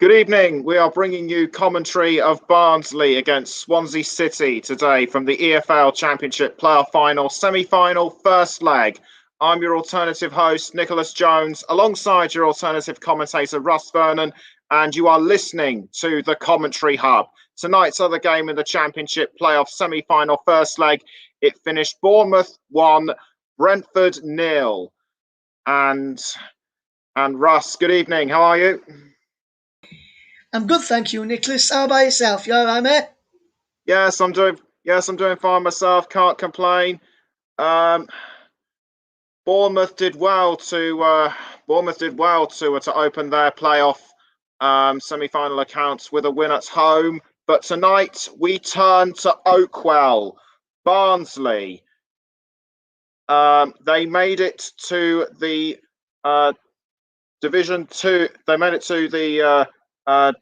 Good evening. We are bringing you commentary of Barnsley against Swansea City today from the EFL Championship Playoff Final, semi-final, first leg. I'm your alternative host, Nicholas Jones, alongside your alternative commentator, Russ Vernon, and you are listening to the Commentary Hub. Tonight's other game in the Championship Playoff semi-final, first leg, it finished Bournemouth 1, Brentford 0. And Russ, good evening. How are you? I'm good, thank you, Nicholas. How about yourself? You all right, mate? Yes, I'm doing fine myself. Can't complain. Bournemouth did well to open their playoff semi-final accounts with a win at home. But tonight we turn to Oakwell, Barnsley. They made it to the Division 2. They made it to the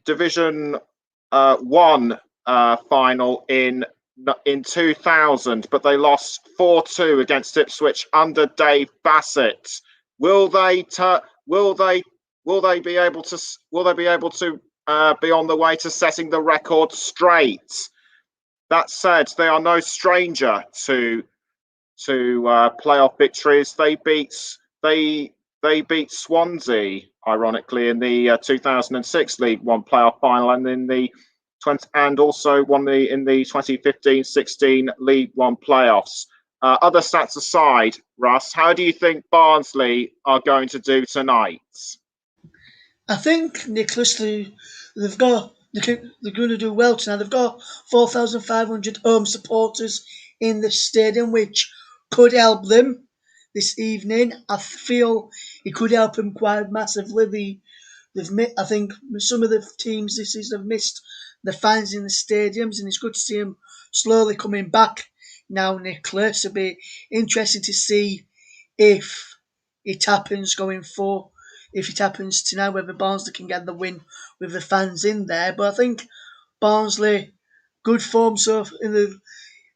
Division 1 final in 2000, but they lost 4-2 against Ipswich under Dave Bassett. Will they be able to be on the way to setting the record straight? That said, they are no stranger to playoff victories. They beat Swansea, ironically, in the 2006 League One playoff final, and also won in the 2015-16 League One playoffs. Other stats aside, Russ, how do you think Barnsley are going to do tonight? I think, Nicholas, they're going to do well tonight. They've got 4,500 home supporters in the stadium, which could help them this evening. I feel it could help them quite massively. I think some of the teams this season have missed the fans in the stadiums, and it's good to see them slowly coming back now, Nicholas. It'll be interesting to see if it happens if it happens tonight, whether Barnsley can get the win with the fans in there. But I think Barnsley, good form. So I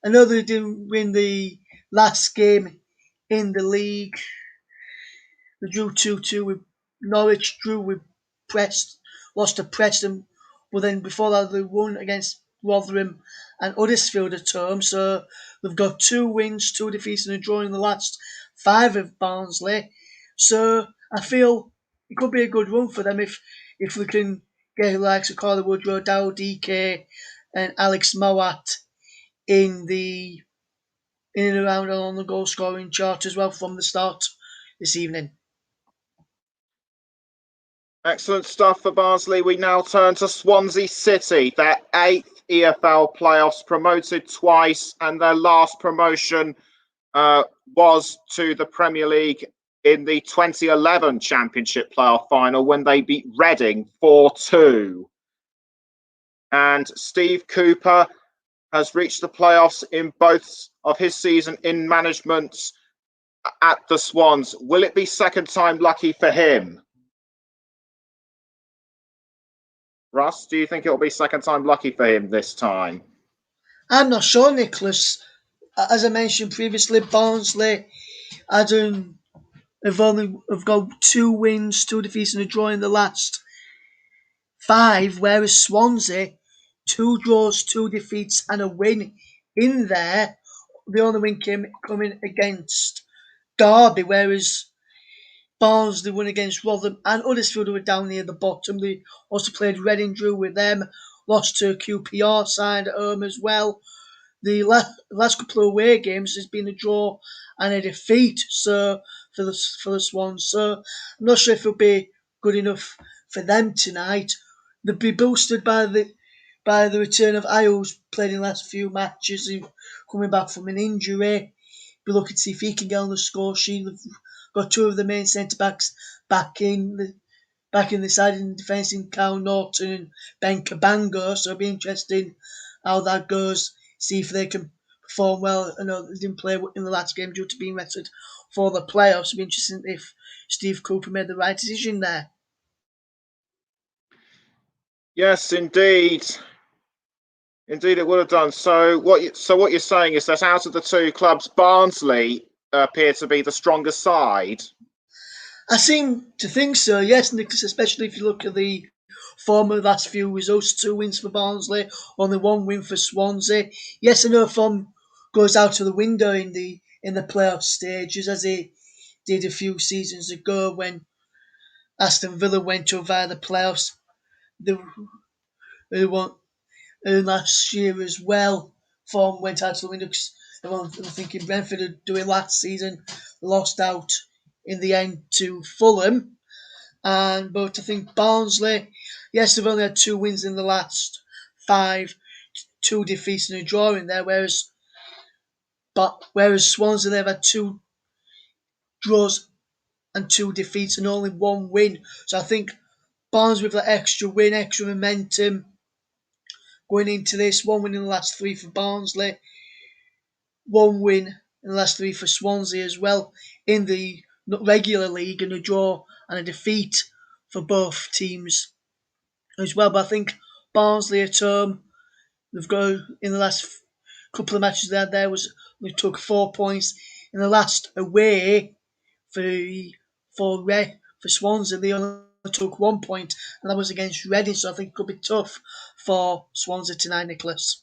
know they didn't win the last game in the league. They drew 2-2 with Norwich, drew with lost to Preston, but then before that they won against Rotherham and Huddersfield at home. So they've got 2 wins, 2 defeats, and a draw in the last 5 of Barnsley. So I feel it could be a good run for them if we can get the likes of Corey Woodrow, Dow DK, and Alex Mowat in and around on the goal scoring chart as well from the start this evening. Excellent stuff for Barnsley. We now turn to Swansea City, their 8th EFL playoffs, promoted twice, and their last promotion was to the Premier League in the 2011 Championship playoff final when they beat Reading 4-2. And Steve Cooper has reached the playoffs in both of his season in management at the Swans. Will it be second time lucky for him? Russ, do you think it'll be second time lucky for him this time? I'm not sure, Nicholas. As I mentioned previously, Barnsley have got 2 wins, 2 defeats, and a draw in the last 5, whereas Swansea, 2 draws, 2 defeats, and a win in there. The only win coming against Derby, whereas Barnsley won against Rotherham and Huddersfield, who were down near the bottom. They also played Reading, drew with them, lost to a QPR side at home as well. The last couple of away games has been a draw and a defeat for the Swans. So I'm not sure if it'll be good enough for them tonight. They'll be boosted by the return of Ayo, who's played in the last few matches. He's coming back from an injury. Be looking to see if he can get on the score sheet. They've got 2 of the main centre backs back in the side in defence in Cal Norton and Ben Cabango. So it'll be interesting how that goes. See if they can perform well. I know they didn't play in the last game due to being rested for the playoffs. It'll be interesting if Steve Cooper made the right decision there. Yes, indeed. Indeed, it would have done. So what you're saying is that out of the 2 clubs, Barnsley appear to be the stronger side. I seem to think so, yes, Nicholas, especially if you look at the form of the last few results, 2 wins for Barnsley, only 1 win for Swansea. Yes, I know form goes out of the window in the playoff stages, as it did a few seasons ago when Aston Villa went to via the playoffs. They won last year as well. Form went out of the window because everyone was thinking Brentford would do it last season, lost out in the end to Fulham. But I think Barnsley, yes, they've only had 2 wins in the last 5, 2 defeats and a draw in there, whereas Swansea, they've had 2 draws and 2 defeats and only 1 win. So I think Barnsley with that extra win, extra momentum going into this, 1 win in the last 3 for Barnsley, 1 win in the last 3 for Swansea as well in the regular league, and a draw and a defeat for both teams as well. But I think Barnsley at home, they've got in the last couple of matches they took 4 points. In the last away for Swansea, they only took 1 point, and that was against Reading. So I think it could be tough for Swansea tonight, Nicholas.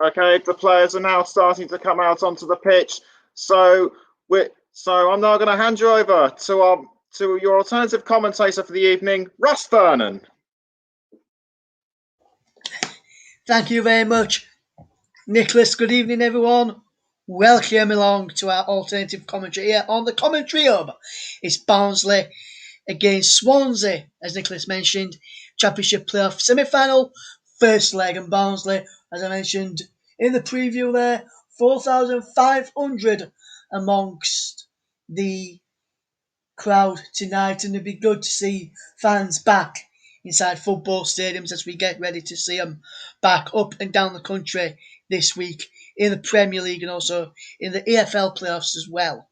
Okay, the players are now starting to come out onto the pitch. So I'm now going to hand you over to your alternative commentator for the evening, Russ Vernon. Thank you very much, Nicholas. Good evening, everyone. Welcome along to our alternative commentary here on the Commentary Hub. It's Barnsley against Swansea, as Nicholas mentioned, Championship playoff semi-final, first leg, and Barnsley, as I mentioned in the preview there, 4,500 amongst the crowd tonight, and it'd be good to see fans back inside football stadiums as we get ready to see them back up and down the country this week in the Premier League and also in the EFL playoffs as well.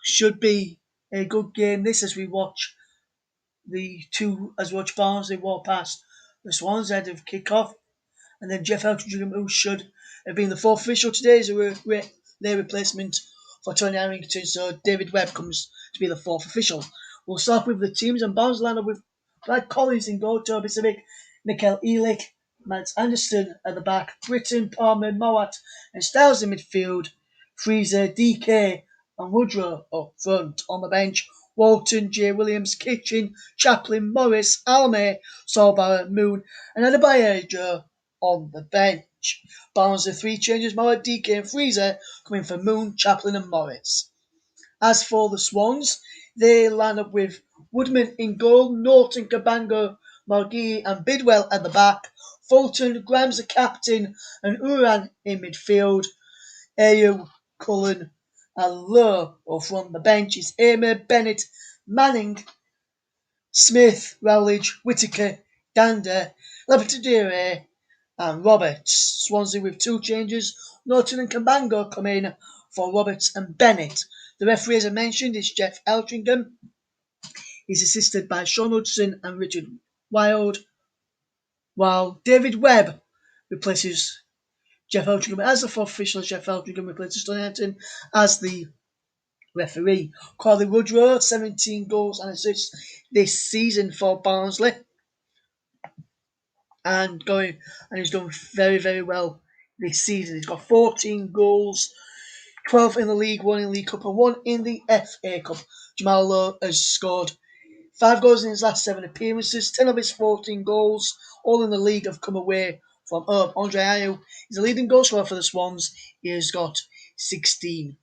Should be a good game this as we watch Barnsley walk past the Swans ahead of kick-off, and then Jeff Eltringham, who should have been the fourth official today, is their replacement for Tony Harrington, so David Webb comes to be the fourth official. We'll start with the teams, and Barnsley line up with Brad Collins in goal, Toby Civic, Mikael Elik, Matt Anderson at the back, Britton, Palmer, Mowat, and Styles in midfield, Freezer, DK, and Woodrow up front. On the bench, Walton, J. Williams, Kitchen, Chaplin, Morris, Alme, Solbauer, Moon, and Adebayo on the bench. Barnsley 3 changes, Mowat, DK, and Freezer coming for Moon, Chaplin, and Morris. As for the Swans, they line up with Woodman in goal, Norton, Cabango, Margui, and Bidwell at the back, Fulton, Grimes the captain, and Uran in midfield. Ayew, Cullen, and Lowe. Or from the bench is Amer, Bennett, Manning, Smith, Rowledge, Whittaker, Dander, Lepetadire, and Roberts. Swansea with 2 changes. Norton and Cabango come in for Roberts and Bennett. The referee, as I mentioned, is Jeff Eltringham. He's assisted by Sean Hudson and Richard Wild, while David Webb replaces Jeff Eltringham as the fourth official. Jeff Eltringham replaces Tony Hampton as the referee. Corley Woodrow, 17 goals and assists this season for Barnsley, and he's done very, very well this season. He's got 14 goals, 12 in the League, 1 in the League Cup, and 1 in the FA Cup. Jamal Lowe has scored 5 goals in his last 7 appearances. 10 of his 14 goals, all in the league, have come away from home. Andre Ayew is the leading goal scorer for the Swans. He has got 16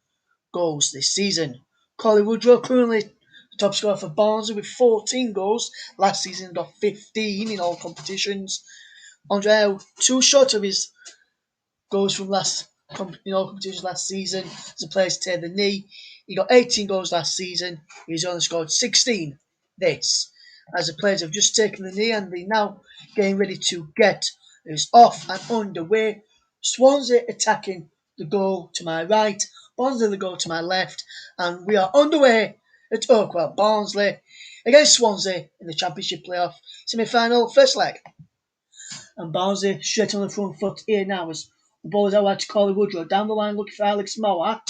goals this season. Corley Woodrow, currently the top scorer for Barnsley with 14 goals. Last season he got 15 in all competitions. Andre Ayew, 2 short of his goals from in all competitions last season as the players tear the knee. He got 18 goals last season. He's only scored 16 this, as the players have just taken the knee and they're now getting ready to get us off and underway. Swansea attacking the goal to my right, Barnsley the goal to my left, and we are underway at Oakwell. Barnsley against Swansea in the Championship playoff semi-final first leg. And Barnsley straight on the front foot here now as the ball is out to Corley Woodrow. Down the line looking for Alex Mowat.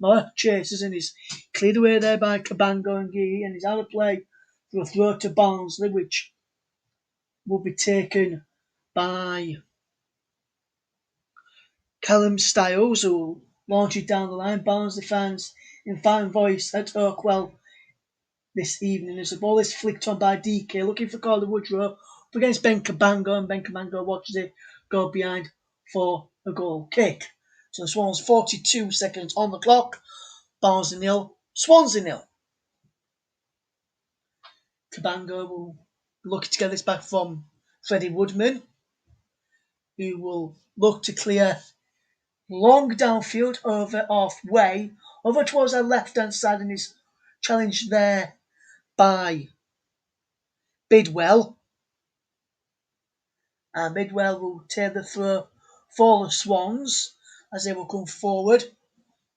Mowat chases and is cleared away there by Cabango and Gee, and he's out of play for a throw to Barnsley, which will be taken by Callum Styles, who will launch it down the line. Barnsley fans in fine voice at Oakwell this evening as the ball is flicked on by DK, looking for Calder Woodrow up against Ben Cabango, and Ben Cabango watches it go behind for a goal kick. So the Swans 42 seconds on the clock. Barnsley 0, Swansea 0. Cabango will look to get this back from Freddie Woodman, who will look to clear long downfield over halfway, over towards our left-hand side, and is challenged there by Bidwell. And Bidwell will take the throw for the Swans as they will come forward.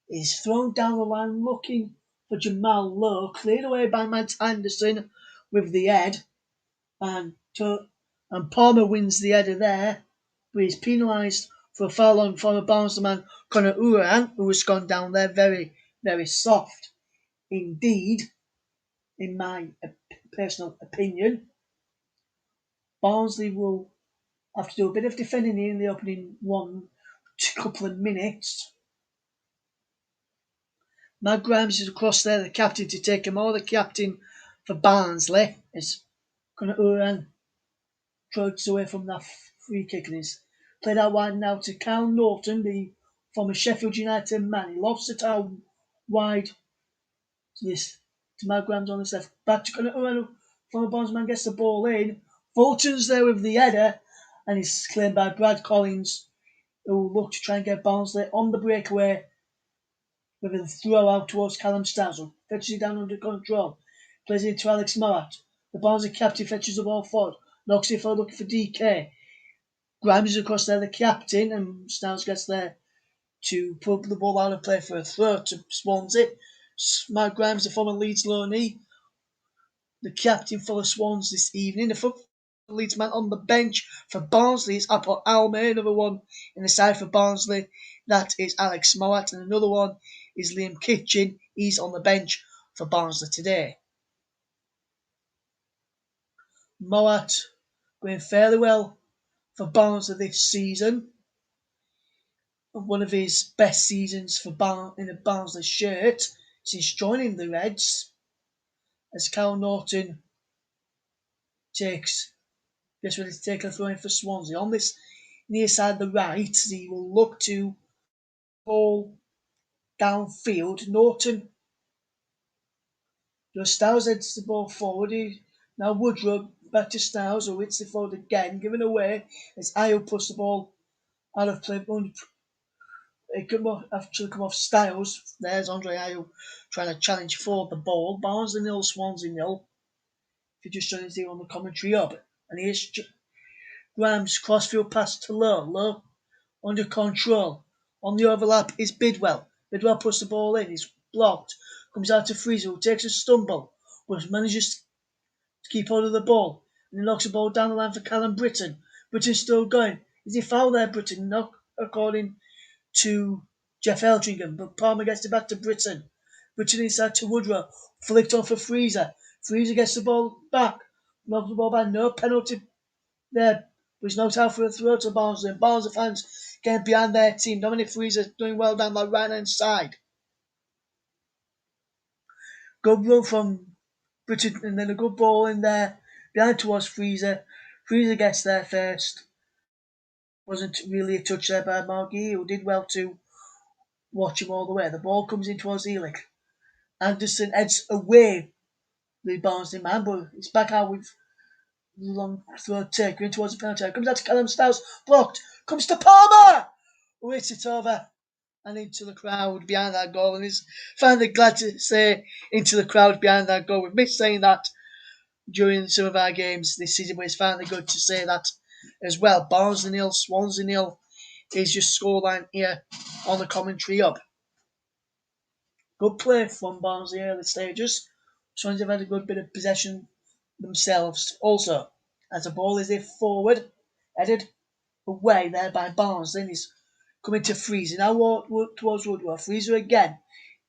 He's thrown down the line looking for Jamal Lowe, cleared away by Matt Anderson with the head, and Palmer wins the header there, but he's penalised for a foul on former Barnsley man Conor Uran, who has gone down there very, very soft indeed, in my personal opinion. Barnsley will have to do a bit of defending in the opening couple of minutes. Matt Grimes is across there, the captain, to take him, or the captain for Barnsley, as Conor Uran trots away from that free kick and is played out wide now to Cal Norton, the former Sheffield United man. He lofts it out wide to Matt Grimes on the left. Back to Conor Uran, former Barnsley man, gets the ball in. Fulton's there with the header, and is claimed by Brad Collins, who will look to try and get Barnsley on the breakaway with a throw out towards Callum Styles, who fetches it down under control. Plays it to Alex Mowat. The Barnsley captain fetches the ball forward. Knocks it forward looking for DK. Grimes is across there, the captain, and Styles gets there to put the ball out of play for a throw to Swansea. Matt Grimes, the former Leeds loanee, the captain for the Swans this evening. The Leeds man on the bench for Barnsley is Apple Alme, another one in the side for Barnsley. That is Alex Mowat, and another one is Liam Kitchen. He's on the bench for Barnsley today. Mowat going fairly well for Barnsley this season. One of his best seasons in a Barnsley shirt since joining the Reds, as Cal Norton gets ready to take a throw in for Swansea. On this near side the right, he will look to ball downfield. Norton Styles heads the ball forward. Now Woodrow back to Styles, who hits the forward again, giving away as Ayo puts the ball out of play. It could actually come off Styles. There's Andre Ayew trying to challenge for the ball. Barnsley 0, Swansea 0. If you're just joining us here on the commentary hub. And here's Grimes, crossfield pass to Lowe. Lowe under control. On the overlap is Bidwell. Bidwell puts the ball in. He's blocked. Comes out to Fraser, who takes a stumble, but manages to keep hold of the ball. And he knocks the ball down the line for Callum Britton. Britton's still going. Is he foul there, Britton? No, according to Jeff Eldringham, but Palmer gets it back to Britton. Britton inside to Woodrow. Flicked on for Fraser. Fraser gets the ball back. Knocks the ball back. No penalty there. But he's knocked out for a throw to Barnsley. And Barnsley fans getting behind their team. Dominic Fraser doing well down that right hand side. Good run from Britton, and then a good ball in there. Behind towards Fraser. Fraser gets there first. Wasn't really a touch there by Margie, who did well to watch him all the way. The ball comes in towards Elick. Anderson heads away the Barnsley man, but it's back out with the long throw take in towards the penalty. Comes out to Callum Styles, blocked. Comes to Palmer, who hits it over and into the crowd behind that goal. And is finally glad to say into the crowd behind that goal. We've missed saying that during some of our games this season, but it's finally good to say that as well. Barnsley 0, Swansea 0 is your scoreline here on the commentary hub. Good play from Barnsley early stages. Swansea have had a good bit of possession themselves. Also, as the ball is forward, headed away there by Barnsley, and he's coming to Fraser. Now towards Woodward. Fraser again.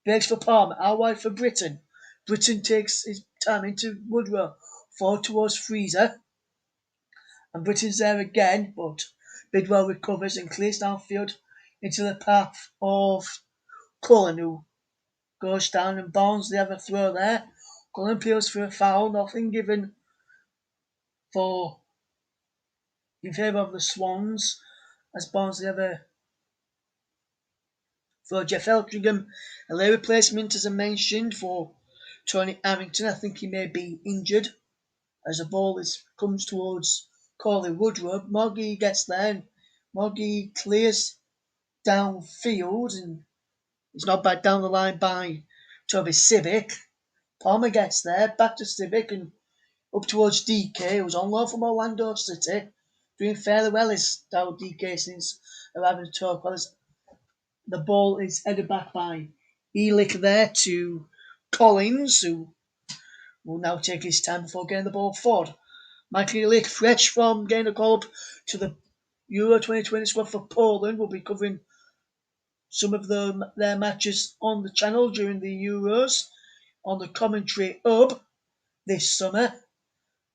Breaks for Palmer. Out wide for Britton. Britton takes his time into Woodrow. Forward towards Fraser. And Britain's there again, but Bidwell recovers and clears downfield into the path of Cullen, who goes down, and Barnsley have a throw there. Cullen appeals for a foul, nothing given for in favour of the Swans, as Barnsley have a for Jeff Eltringham, a late replacement, as I mentioned, for Tony Harrington. I think he may be injured as the ball comes towards Corley Woodrow. Moggy gets there, and Moggy clears downfield, and it's not back down the line by Toby Civic. Palmer gets there, back to Civic, and up towards DK, who's on loan from Orlando City, doing fairly well as Dowd DK since arriving at Torquay. As the ball is headed back by Elick there to Collins, who will now take his time before getting the ball forward. Michael Elick, fresh from getting a call up to the Euro 2020 squad for Poland, will be covering some of their matches on the channel during the Euros on the commentary hub this summer,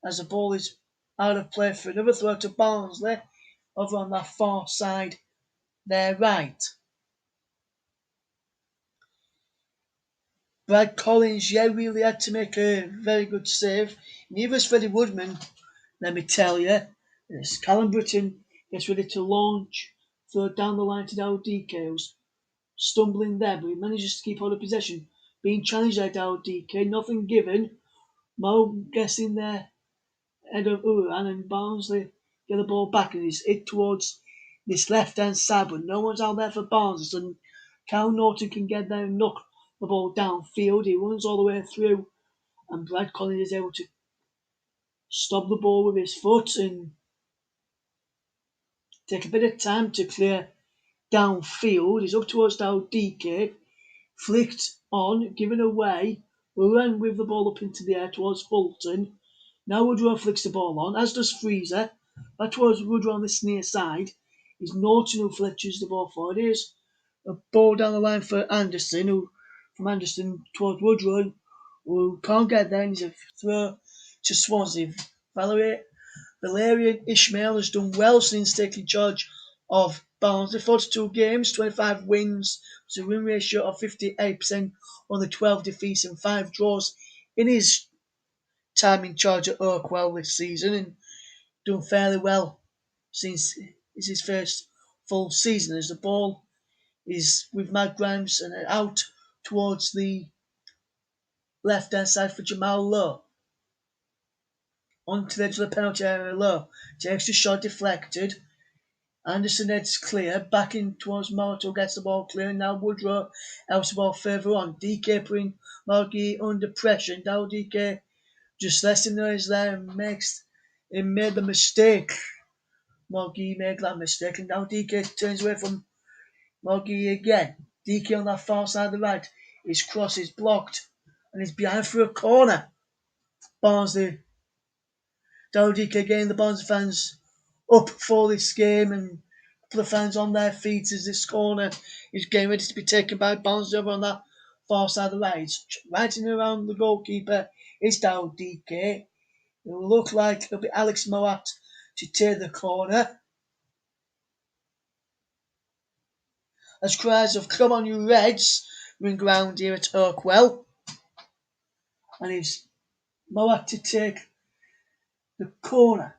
as the ball is out of play for another throw to Barnsley over on that far side, their right. Brad Collins, really had to make a very good save. Neither is Freddie Woodman, let me tell you. As Callum Britton gets ready to launch, throw down the line to Dowd DK, who's stumbling there, but he manages to keep hold of possession. Being challenged by Dowd DK, nothing given. Mo gets in there, head of Uran, and Barnsley get the ball back, and he's hit towards this left-hand side, but no one's out there for Barnsley. So Cal Norton can get there and knock the ball downfield. He runs all the way through, and Brad Collins is able to stop the ball with his foot and take a bit of time to clear downfield. He's up towards Dowd DK, flicked on, given away, ran with the ball up into the air towards Fulton. Now Woodrow flicks the ball on, as does Freezer. Back towards Woodrow on this near side. It's Norton who fletches the ball forward. Here's a ball down the line for Anderson, who from Anderson towards Woodrow, who can't get there, and he's a throw to Swansea. Valerian Ishmael has done well since taking charge of Barnsley. 42 games, 25 wins, with a win ratio of 58% on the 12 defeats and 5 draws in his time in charge at Oakwell this season, and done fairly well since it's his first full season. As the ball is with Matt Grimes and out towards the left hand side for Jamal Lowe. Onto the edge of the penalty area, Lowe takes the shot deflected. Anderson heads clear, back in towards Morto, gets the ball clear, and now Woodrow helps the ball further on. DK putting Margie under pressure, and now DK just lets him know he's there and made the mistake. Margie made that mistake, and now DK turns away from Margie again. DK on that far side of the right. His cross is blocked, and he's behind for a corner. Barnsley, Dowd DK getting the Barnsley fans up for this game, and a couple of fans on their feet as this corner is getting ready to be taken by Barnsley over on that far side of the right. Right in around the goalkeeper is Dowd DK. It will look like it'll be Alex Moat to take the corner. As cries of "Come on, you Reds" ring round here at Oakwell. And it's Moat to take the corner.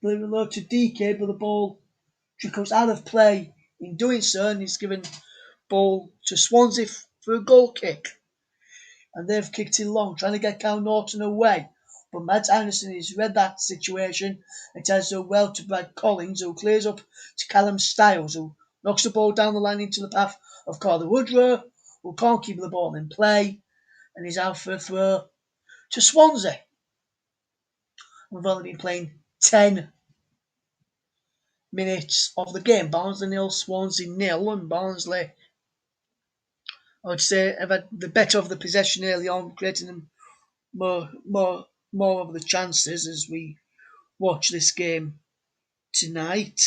Delivering low to DK, but the ball trickles out of play in doing so, and he's given ball to Swansea for a goal kick. And they've kicked it long, trying to get Cal Norton away. But Matt Anderson has read that situation and tells it well to Brad Collins, who clears up to Callum Stiles, who knocks the ball down the line into the path of Corley Woodrow, who can't keep the ball in play, and he's out for a throw to Swansea. We've only been playing 10 minutes of the game. Barnsley 0, Swansea 0, and Barnsley, I would say, have had the better of the possession early on, creating them more of the chances as we watch this game tonight.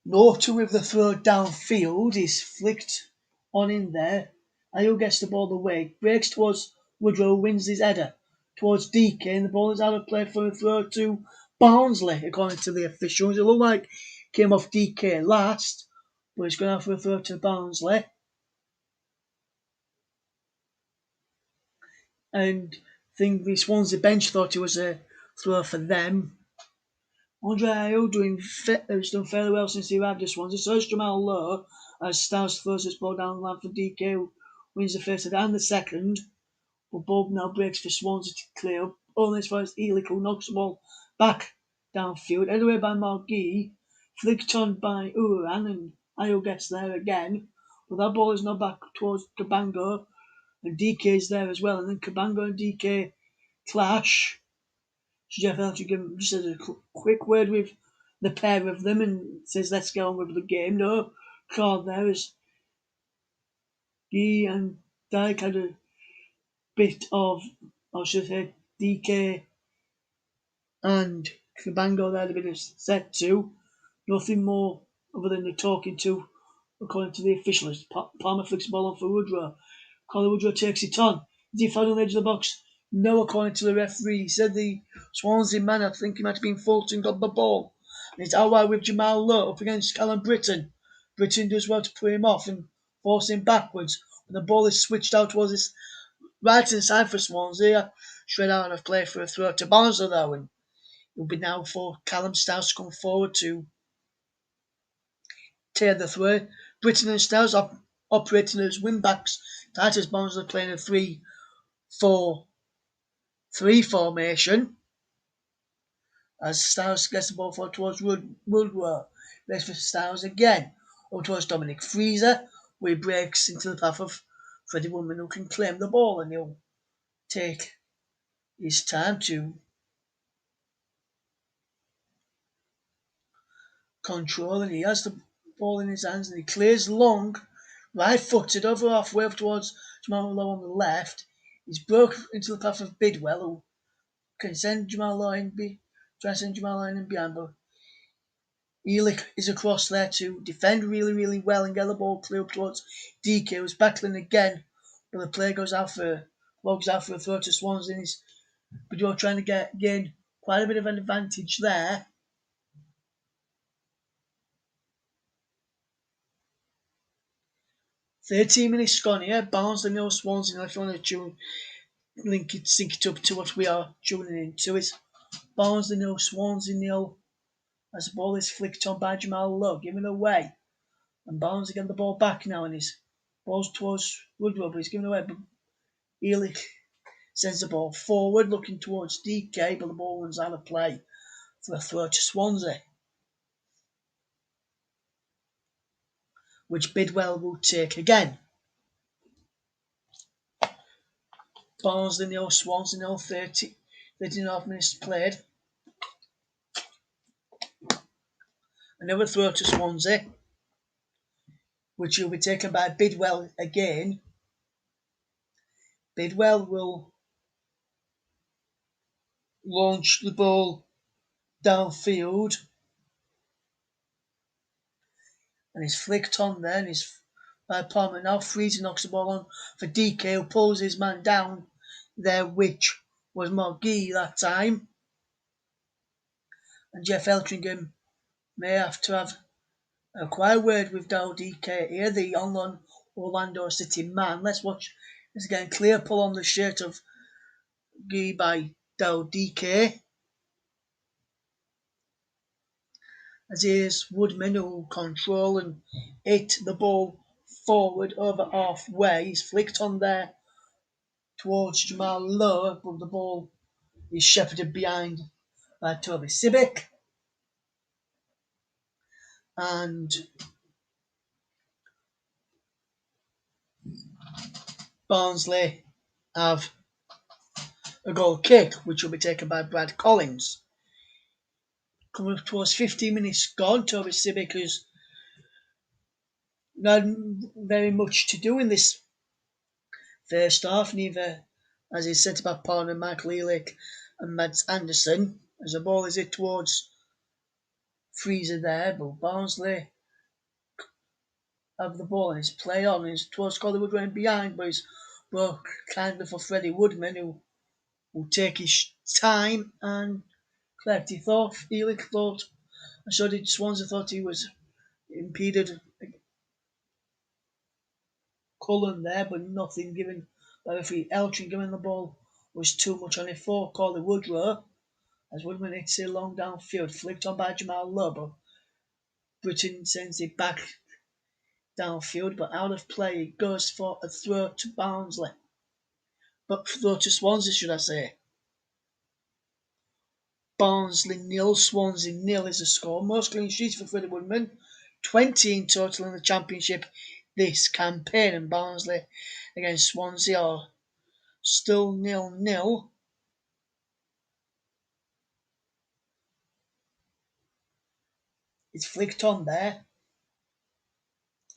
Norton with the throw downfield is flicked on in there. Ayo gets the ball away, breaks towards Woodrow, wins his header. towards DK, and the ball is out of play for a throw to Barnsley, according to the officials. It looked like it came off DK last, but it's going out for a throw to Barnsley. And I think the Swansea bench thought it was a throw for them. Andre Ayew has done fairly well since he arrived at Swansea. So is Jamal Lowe as Styles throws his ball down the line for DK, who wins the first and the second. But Bob now breaks for Swansea to clear up. Only as far as Elick, who knocks the ball back downfield. Headed away by Margee, flicked on by Uran, and Ayew gets there again. But that ball is now back towards Cabango, and DK is there as well. And then Cabango and DK clash. So Jeff Elton just has a quick word with the pair of them and says, let's get on with the game. No card there as Guy and Dyke had a bit of, I should say, DK and Cabango there had a bit of set to. Nothing more other than the talking to, according to the officials. Palmer flicks the ball on for Woodrow. Colin Woodrow takes it on. Is he found on the edge of the box? No, according to the referee. He said the Swansea man, I think he might have been Fulton, got the ball. And it's out wide with Jamal Lowe up against Callum Britton. Britton does well to put him off and force him backwards. And the ball is switched out towards his right hand side for Swansea. Straight out of play for a throw to Barnsley though. And it will be now for Callum Stiles to come forward to tear the throw. Britton and Stiles operating as wing backs. Titus Barnsley playing a 3-4-3 formation. As Stiles gets the ball forward towards Woodward. Plays for Stiles again. Over towards Dominic Freezer, where he breaks into the path of Freddie Woodman, who can claim the ball, and he'll take his time to control, and he has the ball in his hands, and he clears long, right-footed over halfway up towards Jamal Lowe on the left. He's broke into the path of Bidwell, who can send Jamal Lowe in, try to send Jamal Lowe in behind, but Elick is across there to defend really, really well and get the ball clear up towards DK, who's battling again, but the play logs out for a throw to Swansea, and he's Bidwell trying to gain quite a bit of an advantage there. "13 minutes gone here. Barnsley nil, Swansea nil." If you want to sync it up to what we are tuning into, it's Barnsley nil, Swansea nil. As the ball is flicked on by Jamal Lowe, giving away, and Barnsley get the ball back now, and his ball's towards Woodward, but he's giving away. But Elick sends the ball forward, looking towards DK, but the ball runs out of play for a throw to Swansea, which Bidwell will take again. Barnsley nil, Swansea nil, 13.5 minutes played. Another throw to Swansea, which will be taken by Bidwell again. Bidwell will launch the ball downfield, and he's flicked on there, and he's by Palmer. Now Freezer knocks the ball on for DK, who pulls his man down there, which was Margee that time. And Jeff Eltringham may have to have a quiet word with Dow DK here, the on Orlando City man. Let's watch this again. Clear pull on the shirt of Guy by Dow DK. As here's Woodman, who control and hit the ball forward over halfway. He's flicked on there towards Jamal Lowe, but the ball is shepherded behind by Toby Sibic. And Barnsley have a goal kick, which will be taken by Brad Collins. Coming up towards 15 minutes gone, Toby Sibic has not very much to do in this first half, neither as his centre-back partner Michael Elick and Mads Anderson, as the ball is hit towards Freezer there, but Barnsley have the ball and it's play on, it's towards Colin Woodrow behind, but it's broke kindly for Freddie Woodman, who will take his time and collect. Ealik thought, and so did Swansea, thought he was impeded Cullen there, but nothing given by referee Eltrin. Giving the ball was too much on a forecourt. The Woodrow, as Woodman hits it long downfield, flicked on by Jamal Lobo. Britain sends it back downfield, but out of play. It goes for a throw to Barnsley. But throw to Swansea, should I say. Barnsley 0, Swansea 0 is the score. Most clean sheets for Freddie Woodman. 20 in total in the Championship this campaign. And Barnsley against Swansea are still 0-0. It's flicked on there.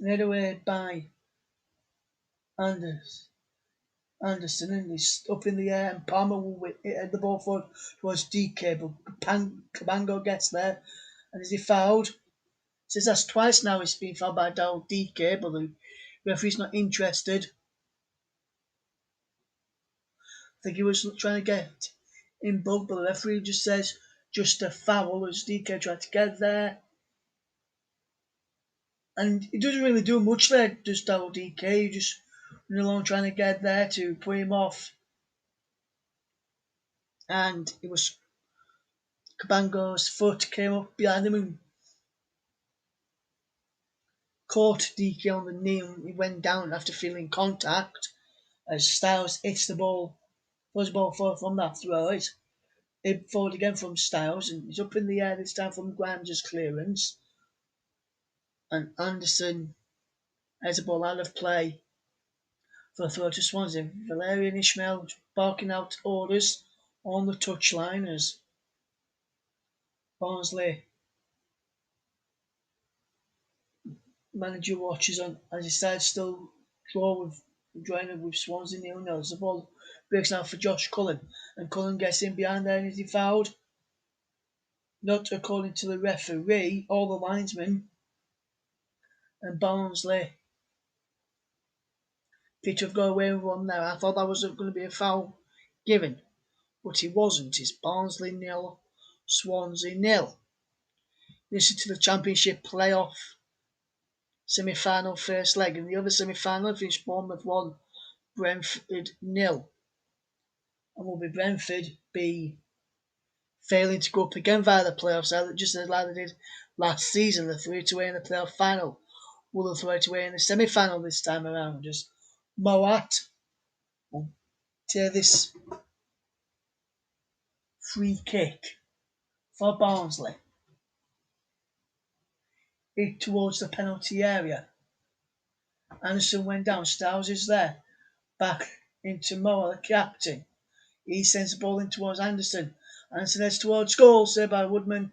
Led away by Anderson, and he's up in the air, and Palmer will hit the ball forward towards DK, but Cabango gets there, and is he fouled? Says that's twice now he's been fouled by DK, but the referee's not interested. I think he was trying to get in bug, but the referee just says just a foul as DK tried to get there. And he doesn't really do much there, just DK. He just running along trying to get there to put him off. And it was Cabango's foot came up behind him and caught DK on the knee, and he went down after feeling contact as Styles hits the ball, throws the ball forward from that throw. It's hit forward again from Styles, and he's up in the air this time from Grimes' clearance. And Anderson has the ball out of play for a throw to Swansea. Valerian Ismail barking out orders on the touchline as Barnsley manager watches on as he says still drawing with Swansea 0-0. The ball breaks now for Josh Cullen, and Cullen gets in behind there and is he fouled? Not according to the referee or the linesman. And Barnsley Peter have got away with one there. I thought that was going to be a foul given, but it wasn't. It's Barnsley 0, Swansea 0. Listen to the Championship playoff semi-final first leg, and the other semi-final finished Bournemouth 1, Brentford 0. And will be Brentford be failing to go up again via the playoffs, just as like they did last season? They threw it away in the playoff final. Will they throw it away in the semi-final this time around? Just Moat will tear this free kick for Barnsley. It towards the penalty area. Anderson went down. Styles is there. Back into Moa, the captain. He sends the ball in towards Anderson. Anderson heads towards goal, saved by Woodman.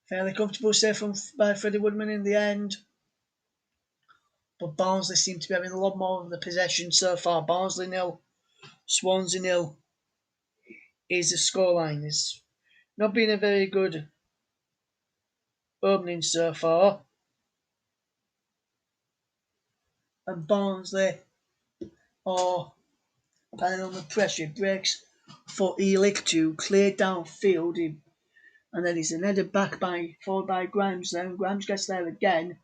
Fairly comfortable save by Freddie Woodman in the end. But Barnsley seem to be having a lot more of the possession so far. Barnsley 0, Swansea 0 is the scoreline. It's not been a very good opening so far. And Barnsley are piling on the pressure. It breaks for Ealik to clear downfield. And then he's headed back followed by Grimes there. And Grimes gets there again.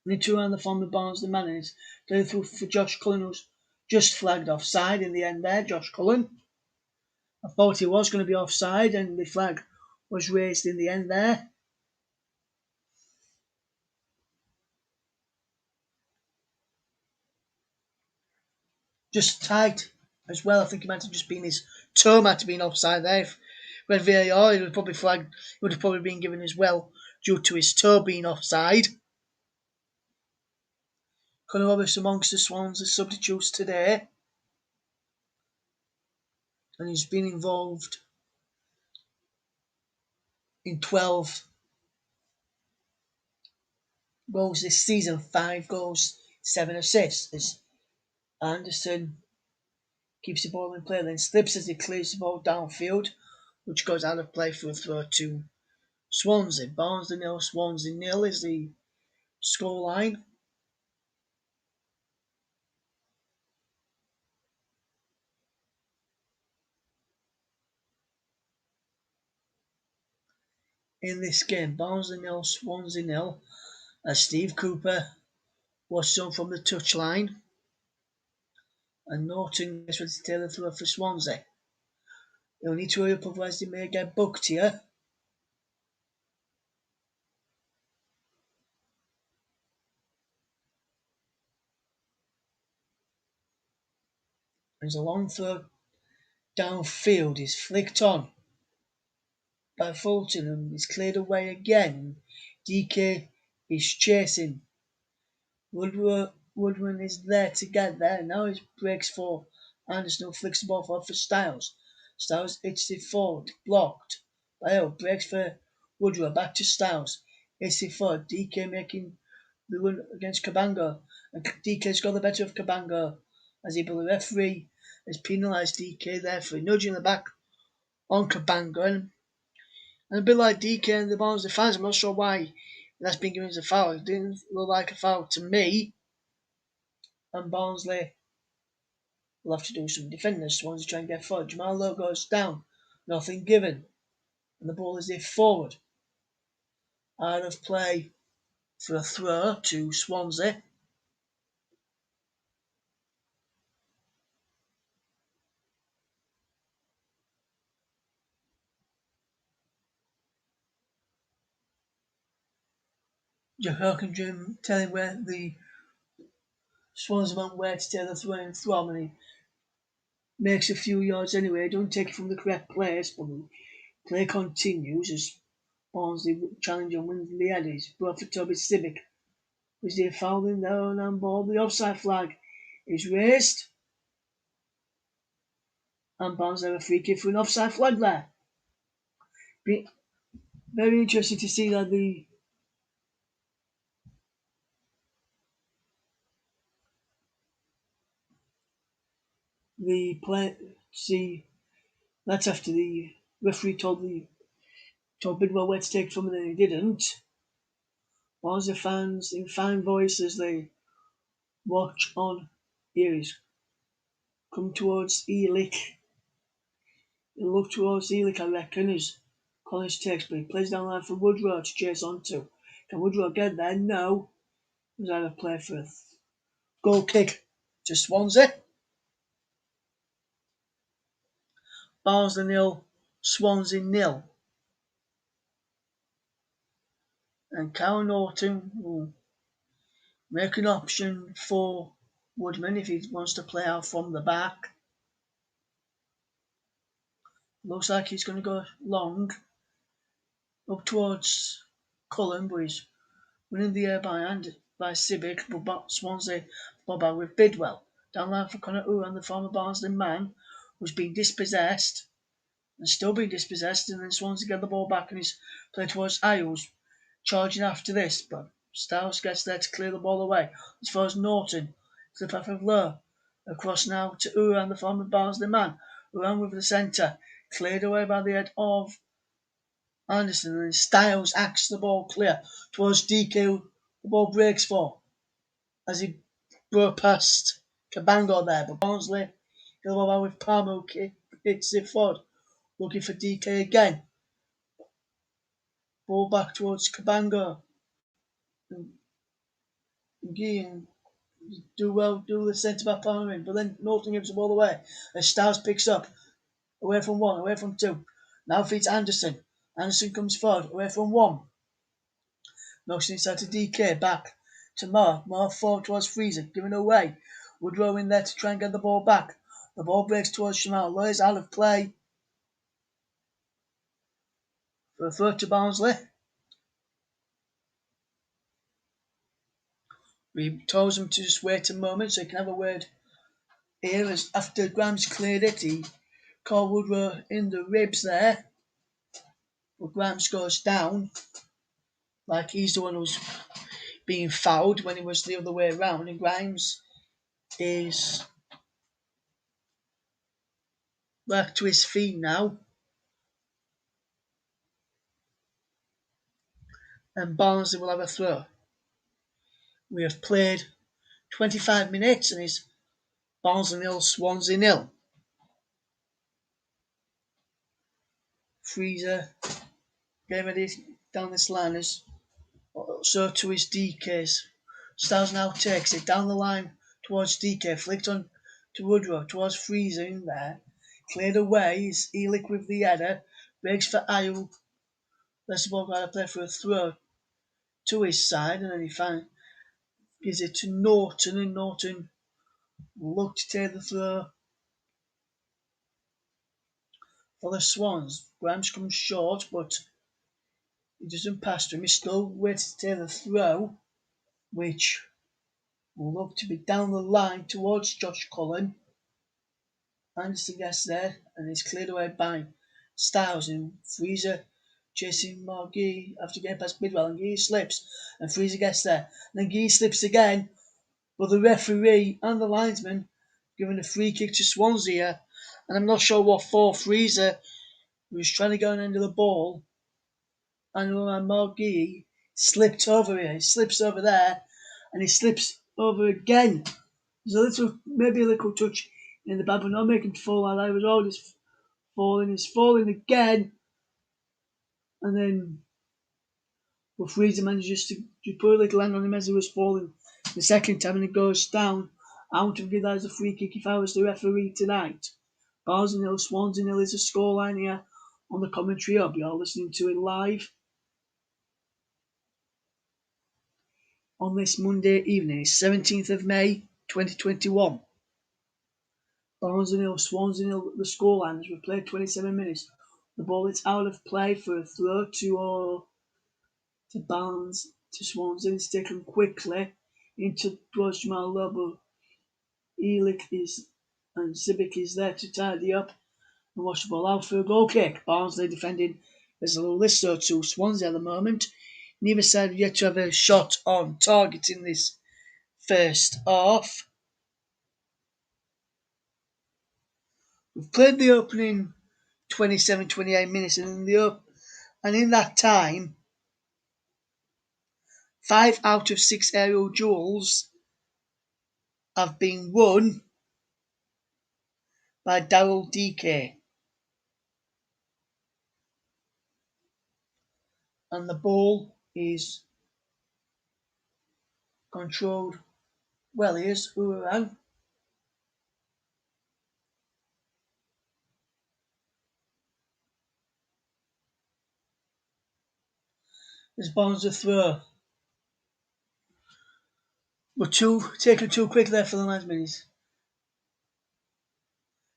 And he threw around the form of Barnsley man. And it's going through for Josh Cullen, who's just flagged offside in the end there. Josh Cullen. I thought he was going to be offside, and the flag was raised in the end there. Just tight as well. I think it might have just been his toe might have been offside there. If we had VAR, it would probably flagged. It would have probably been given as well due to his toe being offside. Conor Roberts amongst the Swansea substitutes today, and he's been involved in 12 goals this season, 5 goals, 7 assists. As Anderson keeps the ball in play, then slips as he clears the ball downfield, which goes out of play for a throw to Swansea. Barnsley 0, Swansea 0 is the scoreline. in this game. Barnsley 0, Swansea 0, as Steve Cooper was shown from the touchline. And Norton gets ready to take the throw for Swansea. They'll need to hurry up, otherwise they may get booked here. There's a long throw downfield. Is flicked on by Fulton and is cleared away again. DK is chasing. Woodman is there to get there. Now he breaks for Anderson, who flicks the ball forward for Styles. Styles hits it forward, blocked by Hill. Breaks for Woodrow, back to Styles. Hits it forward. DK making the run against Cabango. And DK's got the better of Cabango as the referee has penalised DK there for nudging the back on Cabango. And a bit like DK and the Barnsley fans, I'm not sure why that's been given as a foul. It didn't look like a foul to me. And Barnsley will have to do some defending. Swansea try and get forward. Jamal Lowe goes down. Nothing given. And the ball is there forward. Out of play for a throw to Swansea. Joachim Jim telling where the Swansea man where to take the throw in from, and he makes a few yards anyway. Don't take it from the correct place, but the play continues as Barnsley challenge and wins the head. It's brought for Toby Civic. Was there foul in there on ball? The offside flag is raised. And Barnsley have a free kick for an offside flag there. Very interesting to see that the play. See, that's after the referee told Bidwell where to take from, and then he didn't. Barnsley fans in fine voice as they watch on. Here he's come towards Elik. He'll look towards Elik, I reckon, as Collins takes, but he plays down line for Woodrow to chase onto. Can Woodrow get there? No. He was out of play for a goal kick to Swansea. Barnsley 0, Swansea 0. And Kyle Norton will make an option for Woodman if he wants to play out from the back. Looks like he's going to go long up towards Cullen, but he's winning the air by Civic, but Swansea ball back with Bidwell. Down line for Conor Uran, the former Barnsley man, who's been dispossessed and still being dispossessed, and then Swansea get the ball back and he's played towards Isles, charging after this, but Styles gets there to clear the ball away. As far as Norton, to the path of Lowe. Across now to Uran, the former Barnsley man. Uran with the centre, cleared away by the head of Anderson, and then Styles acts the ball clear towards DK. The ball breaks for as he broke past Cabango there, but Barnsley get the ball back with Palmer, who hits it forward, looking for DK again. Ball back towards Cabango. And Guillen do the centre back Palmer in, but then Norton gives the ball away as Styles picks up. Away from one, away from two. Now feeds Anderson. Anderson comes forward, away from one. Knocks inside to DK, back to Moore. Moore forward towards Freezer, giving away. Woodrow in there to try and get the ball back. The ball breaks towards Jamal. Lawyer's out of play. For a throw to Barnsley. We told him to just wait a moment so he can have a word here. As after Grimes cleared it, he caught Woodrow in the ribs there. But Grimes goes down. Like he's the one who's being fouled when it was the other way around, and Grimes is back to his feet now. And Barnsley will have a throw. We have played 25 minutes and it's Barnsley 0, Swansea 0. Freezer getting ready down this line as so to his DKs. Styles now takes it down the line towards DK, flicked on to Woodrow, towards Freezer in there. Cleared away is Elick with the header, breaks for Ayu. Lets the ball go out of play for a throw to his side, and then he gives it to Norton, and Norton looked to take the throw for the Swans. Grimes comes short, but he doesn't pass to him. He's still waiting to take the throw, which will look to be down the line towards Josh Cullen. Anderson gets there, and is cleared away by Styles, and Freezer chasing Margee after getting past Bidwell, and Gee slips, and Freezer gets there, and then Gee slips again, but the referee and the linesman giving a free kick to Swansea, and I'm not sure what for. Freezer, who was trying to go on end of the ball, and Margee slipped over here. He slips over there, and he slips over again. There's maybe a little touch in the bad, but not making it fall like that. It was always falling. It's falling again, and then Freezer manages to put a little hand on him as he was falling the second time, and it goes down. I want to give that as a free kick if I was the referee tonight. Barnsley 0, Swansea 0 is a scoreline here on the commentary hub. You're listening to it live on this Monday evening, 17th of May, 2021. Barnsley 0, Swansea 0, the scoreline as we played 27 minutes. The ball is out of play for a throw to Barnes, to Swansea. It's taken quickly into towards Jamal Lobo. Elick and Zibic is there to tidy up and wash the ball out for a goal kick. Barnsley defending as a little list to Swansea at the moment. Neither side have yet to have a shot on target in this first half. We've played the opening 27-28 minutes, and in that time, 5 out of 6 aerial duels have been won by Daryl DK. And the ball is controlled. Well, here's Uran. There's Barnes to throw. But taken too quick there for the linesman. He's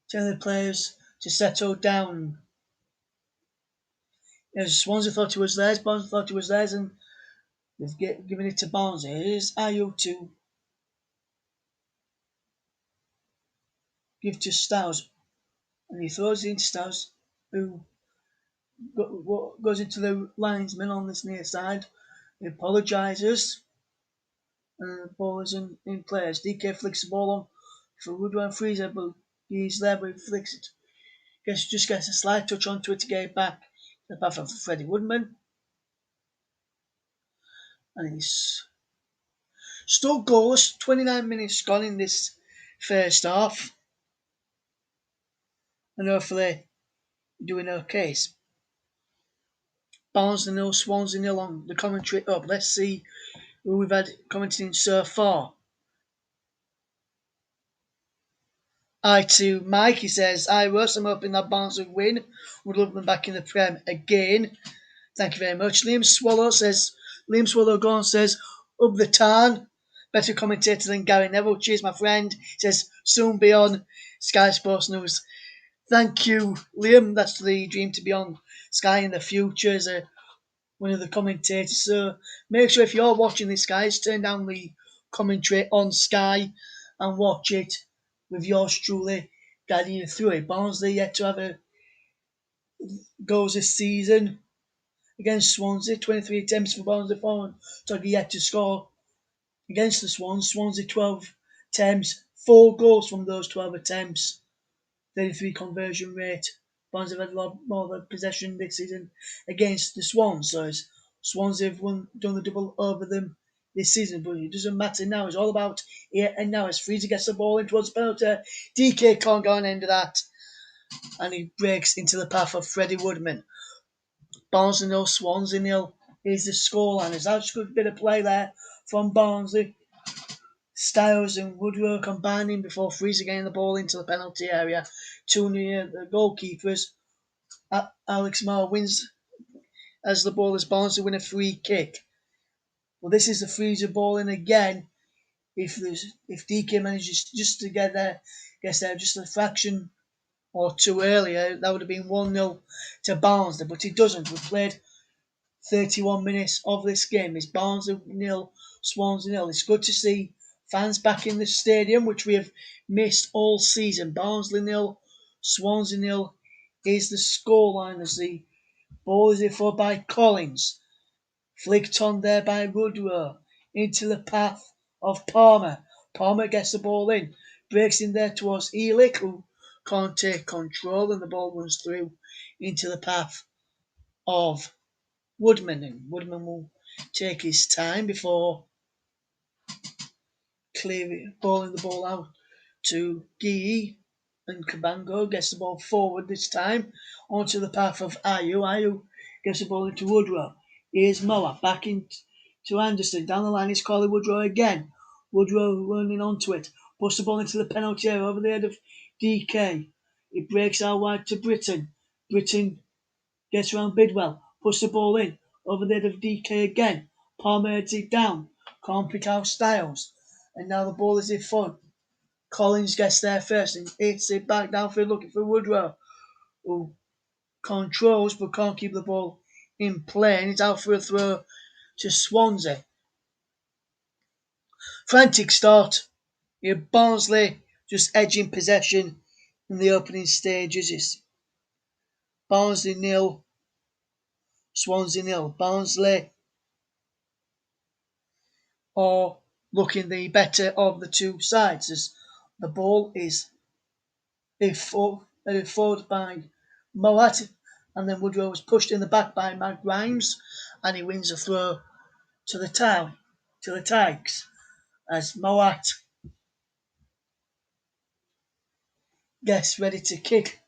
telling the players to settle down. As Swansea thought it was theirs, Barnes thought it was theirs, and they've given it to Barnes. Here's Ayu to give to Styles, and he throws it into Styles, who goes into the linesman on this near side. He apologises, and the ball is in play. As DK flicks the ball on for Woodrow and Freezer, but he's there, but he flicks it. Just gets a slight touch onto it to get it back. The path of Freddie Woodman. And he's still goalless. 29 minutes gone in this first half. And hopefully doing okay. Barnsley 0, Swansea 0 on the commentary up. Let's see who we've had commenting so far. Hi to Mike, he says, hi Russ, I'm hoping that Barnsley win. Would love them back in the Prem again. Thank you very much. Liam Swallow Gone says, up the Tarn. Better commentator than Gary Neville. Cheers, my friend. He says, soon be on Sky Sports News. Thank you, Liam. That's the dream, to be on Sky in the future as one of the commentators. So make sure if you're watching this, guys, turn down the commentary on Sky and watch it with yours truly guiding you through it. Barnsley yet to have a goals this season against Swansea. 23 attempts for Barnsley forward. Toggy yet to score against the Swans. Swansea 12 attempts, 4 goals from those 12 attempts. 33 conversion rate. Barnsley have had a lot more of a possession this season against the Swans. So Swansea have done the double over them this season, but it doesn't matter now. It's all about here and now. As Freezer gets the ball in towards the penalty, DK can't go on end of that, and he breaks into the path of Freddie Woodman. Barnsley 0, Swansea 0 is the scoreline. There's actually a good bit of play there from Barnsley. Styles and Woodrow combining before Freezer getting the ball into the penalty area. Too near the goalkeepers. Alex Moore wins as the ball is Barnsley win a free kick. Well, this is the Freezer ball in again. If DK manages just to get there just a fraction or two earlier, that would have been 1-0 to Barnsley, but he doesn't. We've played 31 minutes of this game. It's Barnsley 0, Swansea 0. It's good to see fans back in the stadium, which we have missed all season. Barnsley 0, Swansea 0 is the scoreline as the ball is in for by Collins. Flicked on there by Woodrow into the path of Palmer. Palmer gets the ball in, breaks in there towards Elick, who can't take control, and the ball runs through into the path of Woodman, and Woodman will take his time before balling the ball out to Gee, and Cabango gets the ball forward this time onto the path of Ayu. Ayu gets the ball into Woodrow. Here's Moa back into Anderson. Down the line is Collie Woodrow again. Woodrow running onto it. Puts the ball into the penalty area over the head of DK. It breaks out wide to Britton. Britton gets around Bidwell. Puts the ball in over the head of DK again. Palmer heads it down. Can't pick out Styles. And now the ball is in front. Collins gets there first and hits it back downfield looking for Woodrow, who controls but can't keep the ball in play, and it's out for a throw to Swansea. Frantic start. Here Barnsley just edging possession in the opening stages. It's Barnsley 0, Swansea 0. Barnsley are looking the better of the two sides as the ball is forward by Moat, and then Woodrow was pushed in the back by Matt Grimes, and he wins a throw to the Tigers, as Moat gets ready to kick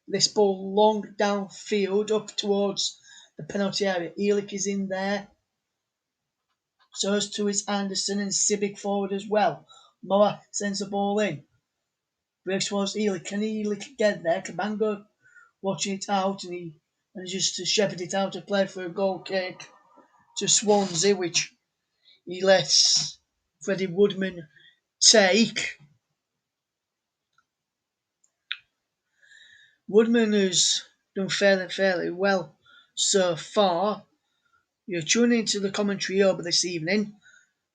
this ball long downfield up towards the penalty area. Elick is in there, so as to is Anderson and Sibic forward as well. Moat sends the ball in, breaks towards Elick. Can Elick get there? Cabango watching it out, and just to shepherd it out to play for a goal kick to Swansea, which he lets Freddie Woodman take. Woodman has done fairly well so far. You're tuning into the commentary over this evening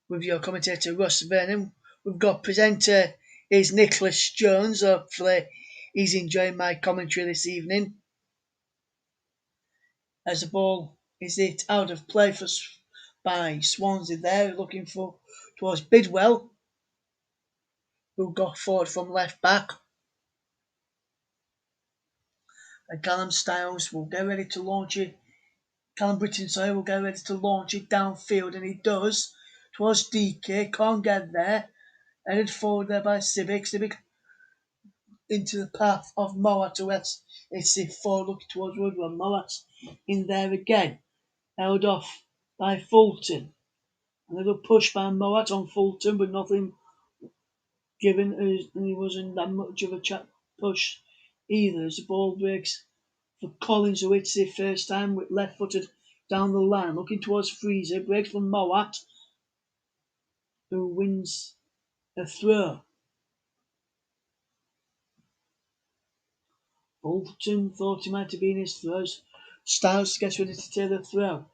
with your commentator Russ Vernon. We've got presenter is Nicholas Jones. Hopefully he's enjoying my commentary this evening. As the ball is hit out of play by Swansea there, looking towards Bidwell, who got forward from left back. And Callum Styles will get ready to launch it. Callum Britton, will get ready to launch it downfield, and he does. Towards DK, can't get there. Headed forward there by Sibic. Sibic into the path of Moat, who it's the forward looking towards Woodrow. Moat's in there again. Held off by Fulton. A little push by Moat on Fulton, but nothing given, and he wasn't that much of a push either. As the ball breaks for Collins, who hits it first time with left-footed down the line, looking towards Freezer, breaks from Moat, who wins a throw. Fulton thought he might have been his throws. Styles gets ready to take the throw.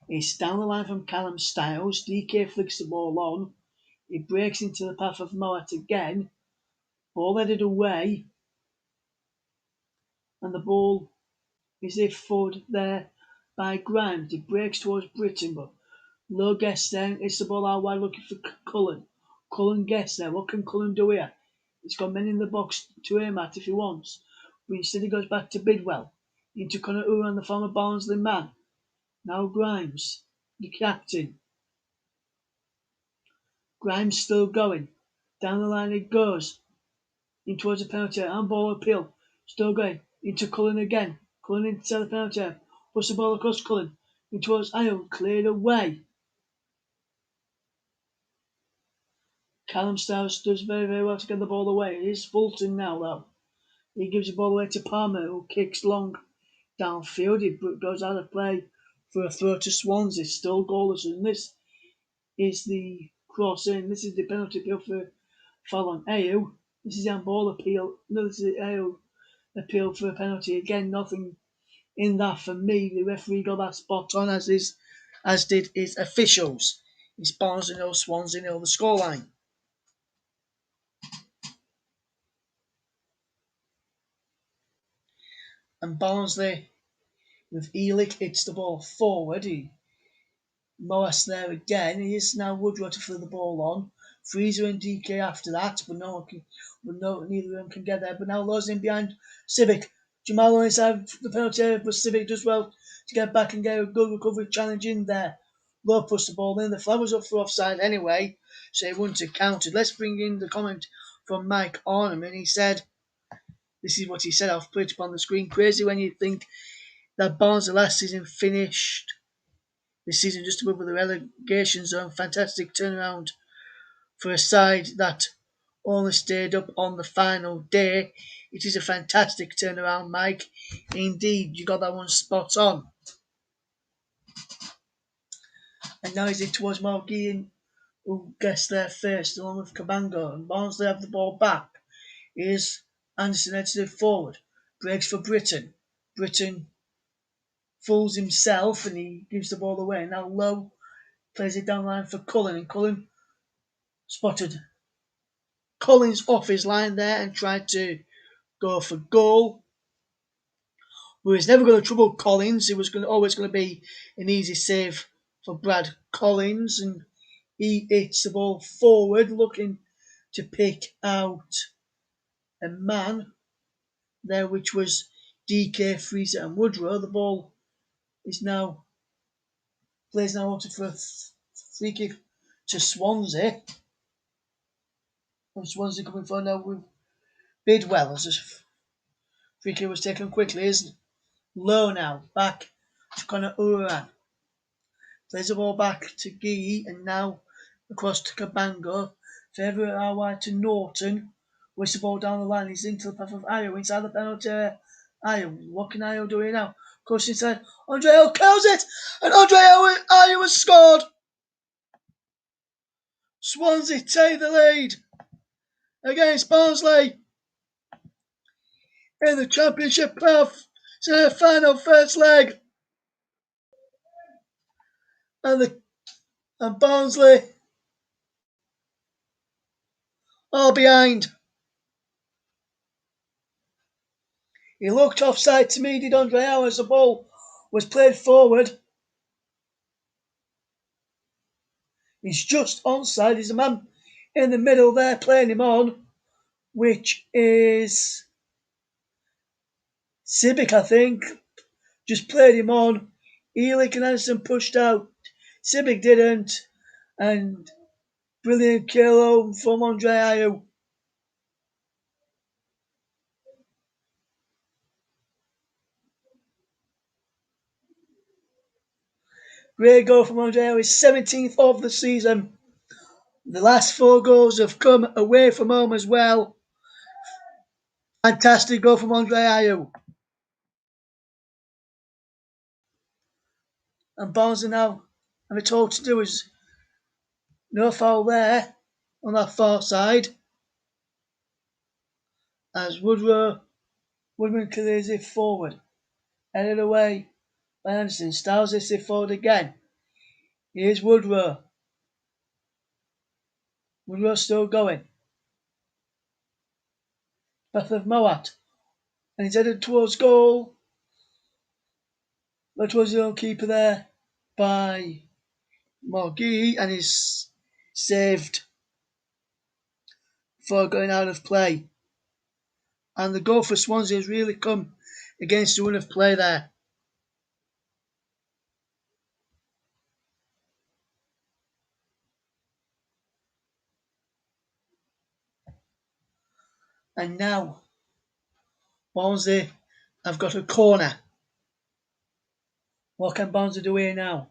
It's down the line from Callum Styles. DK flicks the ball on. He breaks into the path of Moat again. Ball headed away. And the ball is hit forward there by Grimes. He breaks towards Britton, but Low gets there. It's the ball out wide looking for Cullen. Cullen gets there. What can Cullen do here? He's got men in the box to aim at if he wants. But instead he goes back to Bidwell. Into Conor Uran, the former Barnsley man. Now Grimes, the captain. Grimes still going. Down the line it goes. In towards the penalty area. And ball appeal. Still going. Into Cullen again. Cullen into the penalty area. Puts the ball across Cullen. which was Ayo cleared away. Callum Stiles does very, very well to get the ball away. It is Fulton now, though. He gives the ball away to Palmer, who kicks long downfield. It goes out of play for a throw to Swansea. Still goalless. And this is the cross in. This is the penalty appeal for foul on Ayo. This is the handball appeal. No, this is the Ayo appeal for a penalty. Again, nothing in that for me. The referee got that spot on, as did his officials. It's Barnsley 0, Swansea 0, the scoreline. And Barnsley, with Elik, hits the ball forward. Moas there again. He is now Woodrow to throw the ball on. Freezer and DK after that, but neither of them can get there. But now Lowe's in behind Civic. Jamal inside the penalty area, but Civic does well to get back and get a good recovery challenge in there. Lowe puts the ball in. The flag was up for offside anyway, so he wouldn't have counted. Let's bring in the comment from Mike Ornament. He said, this is what he said, I'll put it up on the screen. Crazy when you think that Barnsley last season finished this season just above the relegation zone. Fantastic turnaround for a side that only stayed up on the final day. It is a fantastic turnaround, Mike. Indeed, you got that one spot on. And now he's in towards Morgan, who gets there first, along with Cabango. And Barnsley have the ball back. Here's Anderson heads it forward. Breaks for Britton. Britton fools himself and he gives the ball away. Now Lowe plays it down the line for Cullen, and Cullen spotted Collins off his line there and tried to go for goal. But he's never going to trouble Collins. It was always going to be an easy save for Brad Collins, and he hits the ball forward, looking to pick out a man there, which was DK, Freezer and Woodrow. The ball is now plays now out for a free kick to Swansea. And Swansea coming forward now with Bidwell as a free kick was taken quickly. Is Low now back to Conor Uran. Plays the ball back to Gee and now across to Cabango. Favourite out wide to Norton. Whips the ball down the line. He's into the path of Ayo inside the penalty area. Ayo, what can Ayo do here now? Goes inside. Andre Ayo kills it, and Andre Ayo has scored. Swansea take the lead against Barnsley in the Championship playoff final first leg. And Barnsley are behind. He looked offside to me, did Andre Ayo, as the ball was played forward. He's just onside. There's a man in the middle there playing him on, which is Civic, I think. Just played him on. Elik and Anderson pushed out. Civic didn't. And brilliant kill from Andre Ayo. Great goal from Andre Ayo. His 17th of the season. The last 4 goals have come away from home as well. Fantastic goal from Andre Ayo. And Barnsley now have it all to do. Is no foul there on that far side. As Woodman clears it forward. Headed away by Anderson. Styles it forward again. Here's Woodrow. Woodrow still going. Path of Moat. And he's headed towards goal. But towards the goalkeeper there by Morgie, and he's saved for going out of play. And the goal for Swansea has really come against the run of play there. And now Barnsley have got a corner. What can Barnsley do here now?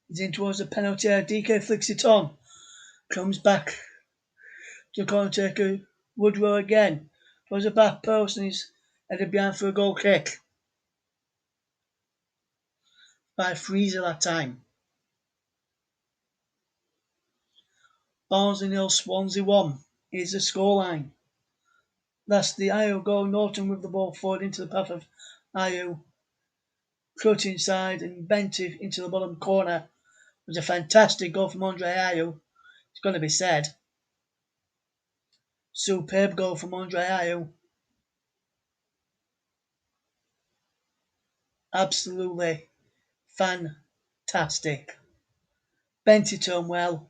He's in towards the penalty area. DK flicks it on. Comes back to the corner taker. Woodrow again. Towards the back post and he's headed behind for a goal kick. By Freezer that time. Barnsley 0, Swansea 1 is the scoreline. That's the Ayew goal. Norton with the ball forward into the path of Ayew. Cut inside and bent it into the bottom corner. It was a fantastic goal from Andre Ayew. It's going to be said. Superb goal from Andre Ayew. Absolutely fantastic. Bent it home well.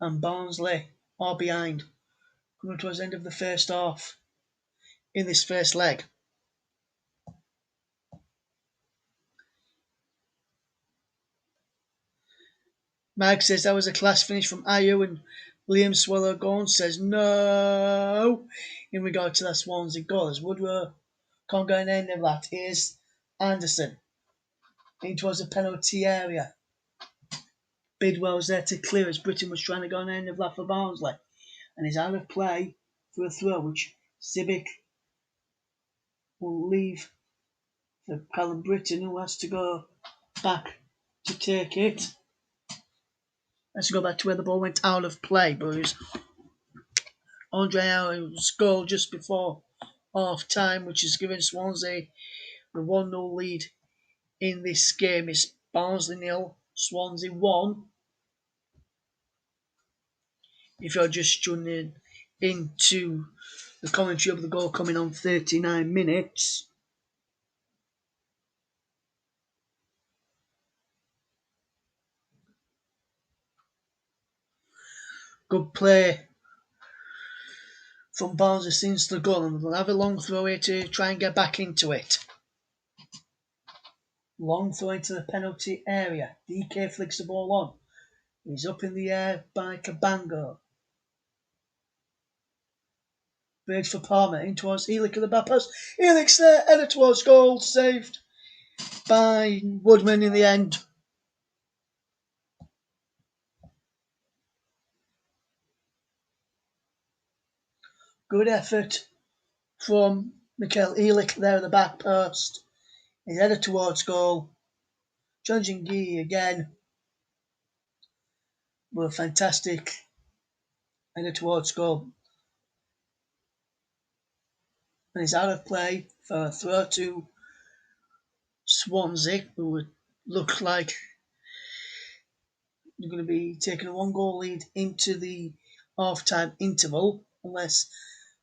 And Barnsley are behind. Coming towards the end of the first half in this first leg. Mike says that was a class finish from Ayew, and Liam Swallow Gorn says no in regard to that Swansea goal. As Woodrow can't go in the end of that. Here's Anderson in towards the penalty area. Bidwell was there to clear as Britton was trying to go on the end of that for Barnsley. And he's out of play for a throw, which Sibic will leave for Callum Britton, who has to go back to take it. Let's go back to where the ball went out of play, but it was Andre Ayew's goal just before half time, which has given Swansea the 1-0 lead in this game. It's Barnsley 0, Swansea 1. If you're just tuning into the commentary of the goal coming on 39 minutes. Good play from Barnsley since the goal, and they'll have a long throw here to try and get back into it. Long throw into the penalty area. DK flicks the ball on. He's up in the air by Cabango. Bridge for Palmer, in towards Elick at the back post. Elick's there, header towards goal, saved by Woodman in the end. Good effort from Mikel Elick there at the back post. He's headed towards goal. Challenging Gee again. But a fantastic header towards goal. And he's out of play for a throw to Swansea, who would look like they're going to be taking a 1-goal lead into the half-time interval, unless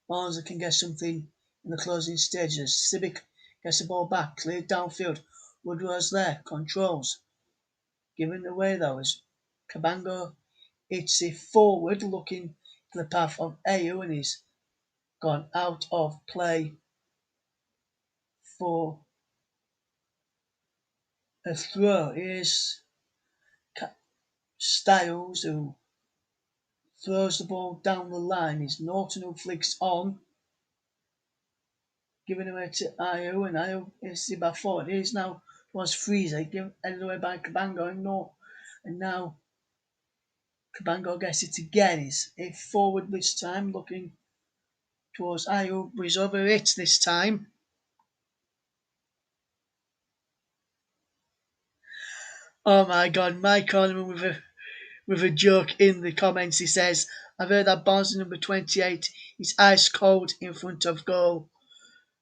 Barnsley can get something in the closing stages. Sibic gets the ball back, cleared downfield. Woodrow's there, controls. Given away though as Cabango hits it forward, looking to the path of Ayew, and he's gone out of play for a throw. Here's Styles, who throws the ball down the line. It's Norton who flicks on, giving away to Ayew, and Ayew is back forward. Here's now towards Freezer, headed away by Cabango, and now Cabango gets it again. He's it forward this time, looking towards Ayew, but he's over it this time. Oh my God, Mike Cornerman with a joke in the comments. He says, I've heard that Barnsley number 28 is ice cold in front of goal.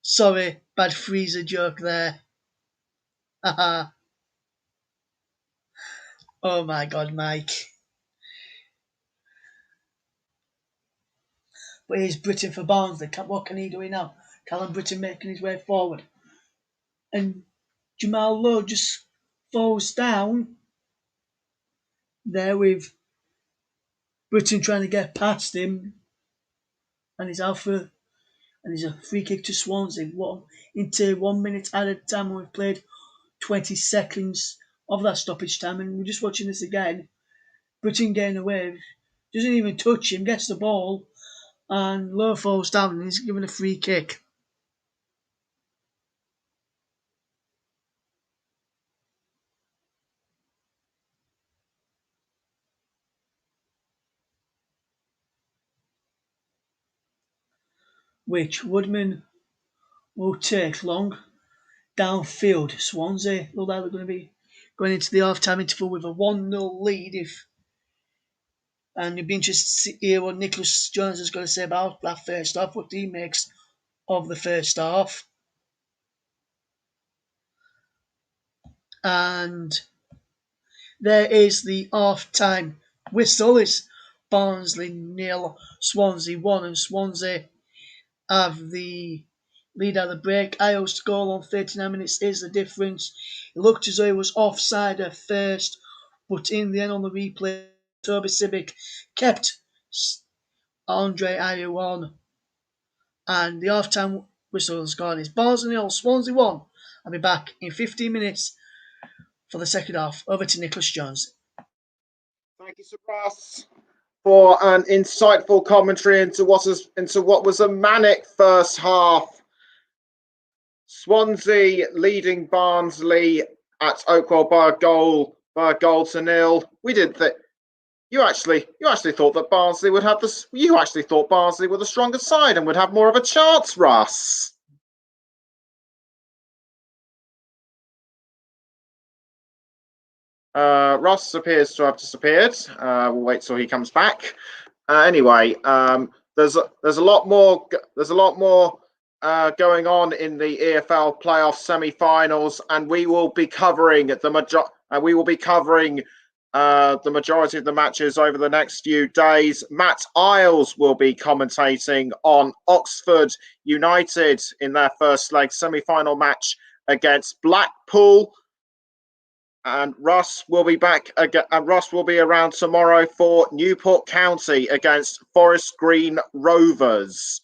Sorry, bad freezer joke there. Haha. Oh my God, Mike. But here's Britton for Barnsley. What can he do now? Callum Britton making his way forward. And Jamal Lowe just falls down there with Britton trying to get past him. And he's out for, and he's a free kick to Swansea. Into 1 minute added time, and we've played 20 seconds of that stoppage time. And we're just watching this again. Britton getting away doesn't even touch him, gets the ball, and Lowe falls down and he's given a free kick. Which Woodman will take long downfield. Swansea look like they're going to be going into the half-time interval with a 1-0 lead. And you'd be interested to hear what Nicholas Jones is going to say about that first half, what he makes of the first half. And there is the half-time whistle. It's Barnsley 0, Swansea 1, and Swansea have the lead at the break. Isles' goal on 39 minutes is the difference. It looked as though it was offside at first, but in the end on the replay, Toby Sibic kept Andre Ayew on. And the half-time whistle has gone. It's Barnsley 0, Swansea 1. I'll be back in 15 minutes for the second half. Over to Nicholas Jones. Thank you, Sir Russ, for an insightful commentary into what was a manic first half. Swansea leading Barnsley at Oakwell by a goal to nil. We didn't think you actually thought that Barnsley would have this. You actually thought Barnsley were the stronger side and would have more of a chance, Russ. Russ appears to have disappeared. We'll wait till he comes back. Anyway, there's a lot more going on in the EFL playoff semi-finals, and we will be covering the majority of the matches over the next few days. Matt Isles will be commentating on Oxford United in their first leg semi-final match against Blackpool. And Russ will be back again. And Russ will be around tomorrow for Newport County against Forest Green Rovers.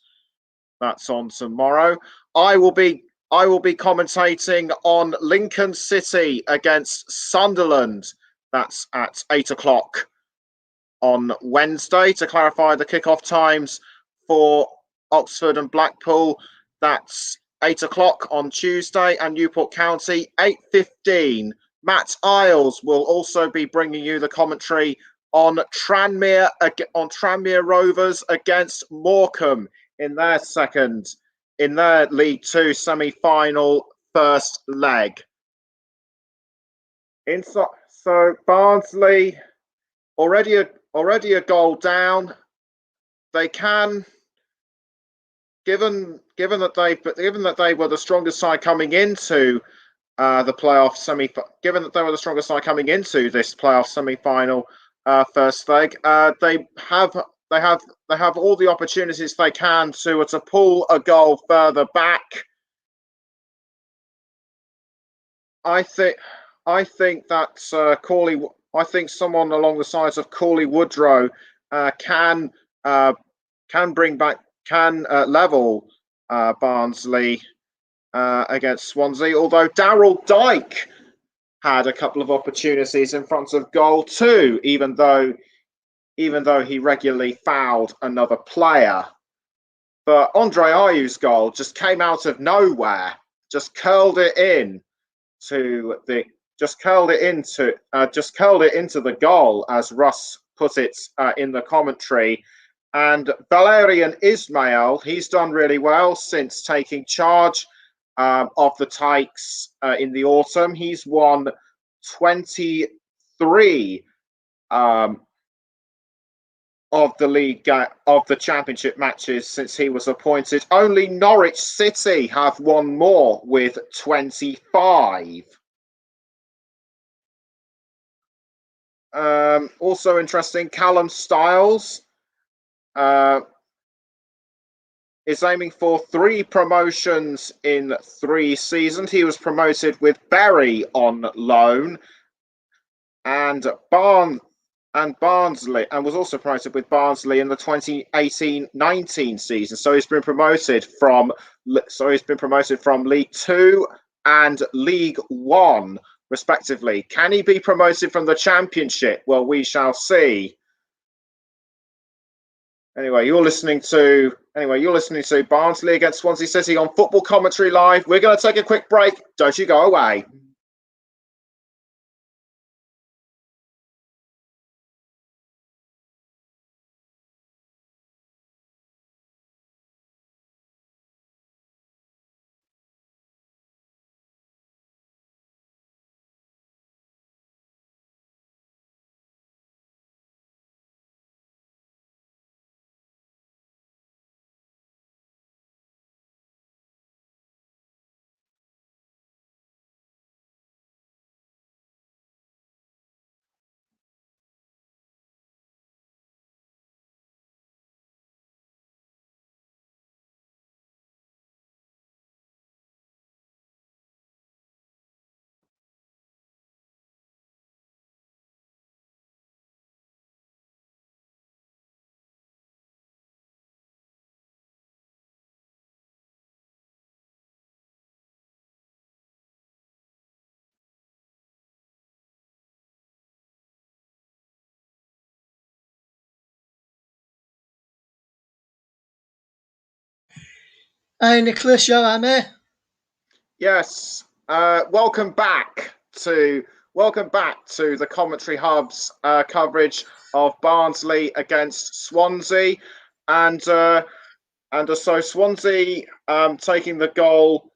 That's on tomorrow. I will be commentating on Lincoln City against Sunderland. That's at 8 o'clock on Wednesday. To clarify the kickoff times for Oxford and Blackpool, that's 8 o'clock on Tuesday, and Newport County 8:15. Matt Isles will also be bringing you the commentary on Tranmere Rovers against Morecambe in their League Two semi-final first leg. So Barnsley already a goal down. They can, given that they were the strongest side coming into the playoff given that they were the strongest side coming into this playoff semi-final first leg, they have all the opportunities they can to pull a goal further back. I think that Corley. I think someone along the sides of Corley Woodrow can level Barnsley against Swansea, although Daryl Dyke had a couple of opportunities in front of goal too, even though he regularly fouled another player. But Andre Ayew's goal just came out of nowhere, just curled it into the goal, as Russ put it in the commentary. And Valerian Ismail, he's done really well since taking charge of the Tykes in the autumn. He's won 23 of the championship matches since he was appointed. Only Norwich City have won more, with 25. Also interesting, Callum Styles is aiming for 3 promotions in 3 seasons. He was promoted with Bury on loan, and Barnsley, and was also promoted with Barnsley in the 2018-19 season. So he's been promoted from League Two and League One, respectively. Can he be promoted from the Championship? Well, we shall see. You're listening to Barnsley against Swansea City on Football Commentary Live. We're going to take a quick break. Don't you go away. Hi, Nicholas, you're right, mate? Yes. Welcome back to the Commentary Hub's coverage of Barnsley against Swansea, and so Swansea taking the goal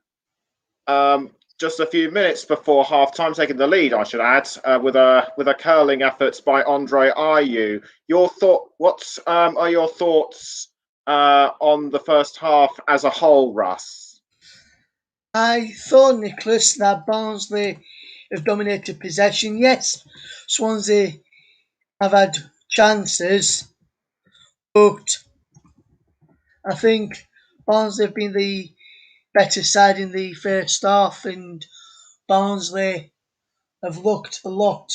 just a few minutes before half time, taking the lead, I should add, with a curling effort by Andre Ayew. What are your thoughts on the first half as a whole, Russ? I thought, Nicholas, that Barnsley have dominated possession. Yes, Swansea have had chances, but I think Barnsley have been the better side in the first half, and Barnsley have looked a lot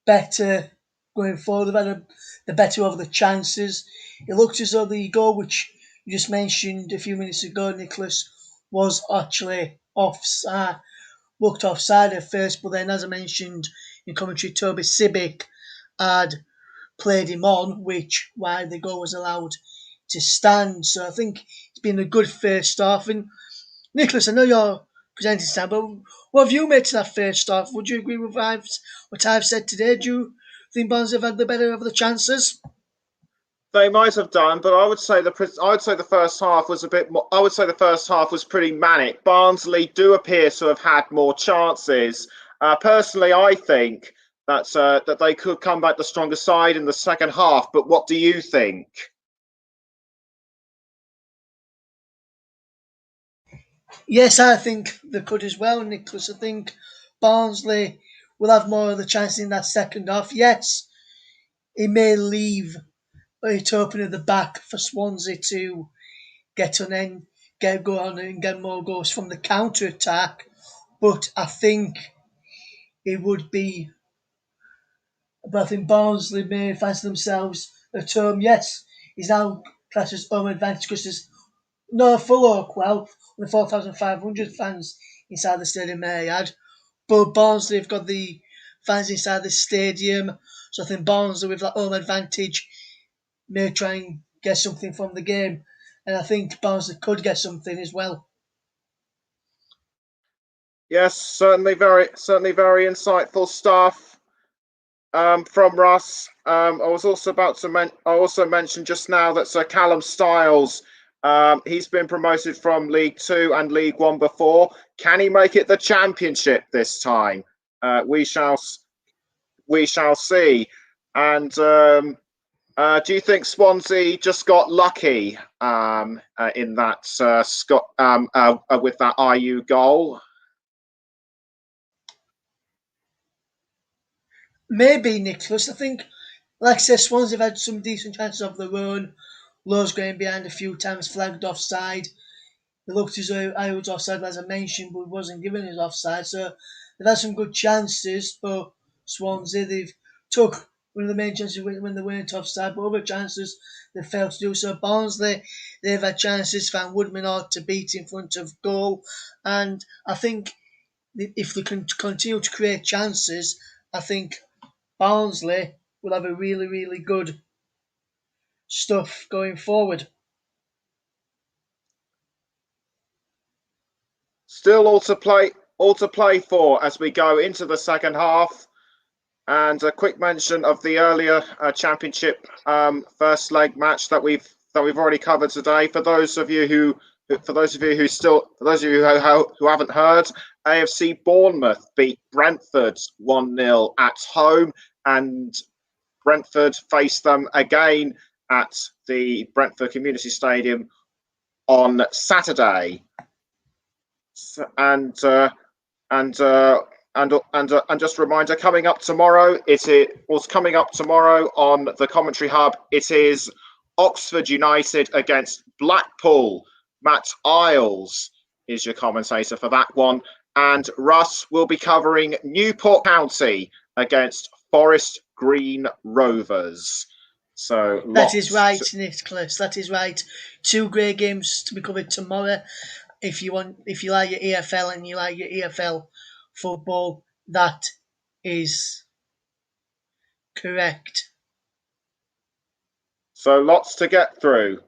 better going forward. They've had the better of the chances. It looked as though the goal which you just mentioned a few minutes ago, Nicholas, was actually offside. Looked offside at first, but then, as I mentioned in commentary, Toby Sibic had played him on, which why the goal was allowed to stand. So I think it's been a good first half. And Nicholas, I know you're presenting time, but what have you made to that first half? Would you agree with what I've said today? Do you think Barnes have had the better of the chances? They might have done, but I would say the first half was a bit more. I would say the first half was pretty manic. Barnsley do appear to have had more chances. Personally, I think that they could come back the stronger side in the second half. But what do you think? Yes, I think they could as well, Nicholas. I think Barnsley will have more of the chances in that second half. Yes, it may leave it open at the back for Swansea to get on and get go on and get more goals from the counter attack. But it would be. But I think Barnsley may fancy themselves at home. Yes, he's now classed as home advantage because there's no full Oakwell, the 4,500 fans inside the stadium may add. But Barnsley have got the fans inside the stadium. So I think Barnsley with that home advantage may try and get something from the game. And I think Barnsley could get something as well. Yes, certainly very insightful stuff from Russ. I was also I also mentioned just now that Sir Callum Styles, he's been promoted from League Two and League One before. Can he make it the Championship this time? We shall we shall see. And do you think Swansea just got lucky in that with that IU goal? Maybe Nicholas. I think, like I said, Swans have had some decent chances of their own. Lowe's going behind a few times, flagged offside. It looked as though I was offside, as I mentioned, but wasn't given his offside. So they've had some good chances, but Swansea, they've took one of the main chances when they weren't offside, but other chances they failed to do so. Barnsley, they've had chances, found Woodman ought to beat in front of goal. And I think if they can continue to create chances, I think Barnsley will have a really, really good stuff going forward. Still all to play for as we go into the second half. And a quick mention of the earlier championship first leg match that we've already covered today. For those of you who haven't heard, AFC Bournemouth beat Brentford 1-0 at home, and Brentford faced them again at the Brentford Community Stadium on Saturday. And just a reminder, coming up tomorrow on the Commentary Hub, it is Oxford United against Blackpool. Matt Isles is your commentator for that one, and Russ will be covering Newport County against Forest Green Rovers. So that is right, Nicholas. That is right. 2 great games to be covered tomorrow. If you like your EFL and you like your EFL football, that is correct. So lots to get through,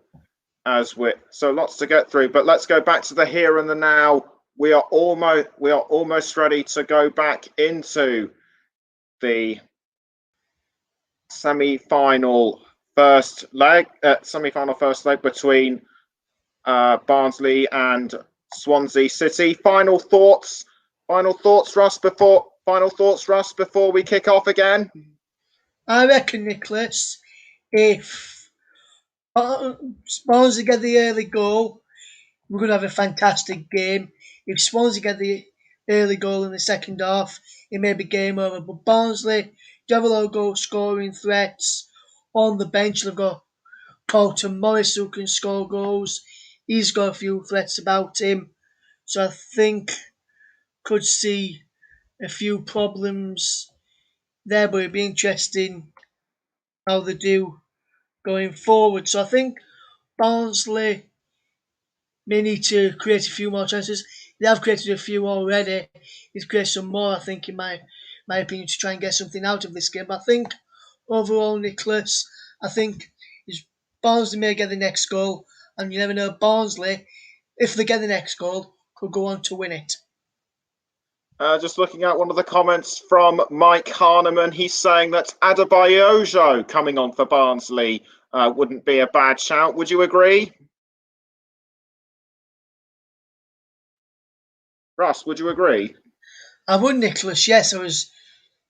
but let's go back to the here and the now. We are almost ready to go back into the semi-final first leg between Barnsley and Swansea City. Final thoughts, Russ, before we kick off again. I reckon, Nicholas, if Swansea get the early goal, we're going to have a fantastic game. If Swansea get the early goal in the second half, it may be game over. But Barnsley do have a lot of goal scoring threats on the bench. They've got Colton Morris who can score goals. He's got a few threats about him. So I think could see a few problems there, but it'd be interesting how they do going forward. So I think Barnsley may need to create a few more chances. They have created a few already. He's created some more, I think, in my opinion, to try and get something out of this game. But I think overall, Nicholas, I think Barnsley may get the next goal, and you never know, Barnsley, if they get the next goal, could go on to win it. Just looking at one of the comments from Mike Harneman, he's saying that Adebayojo coming on for Barnsley wouldn't be a bad shout. Would you agree? Russ, would you agree? I would, Nicholas. Yes, I was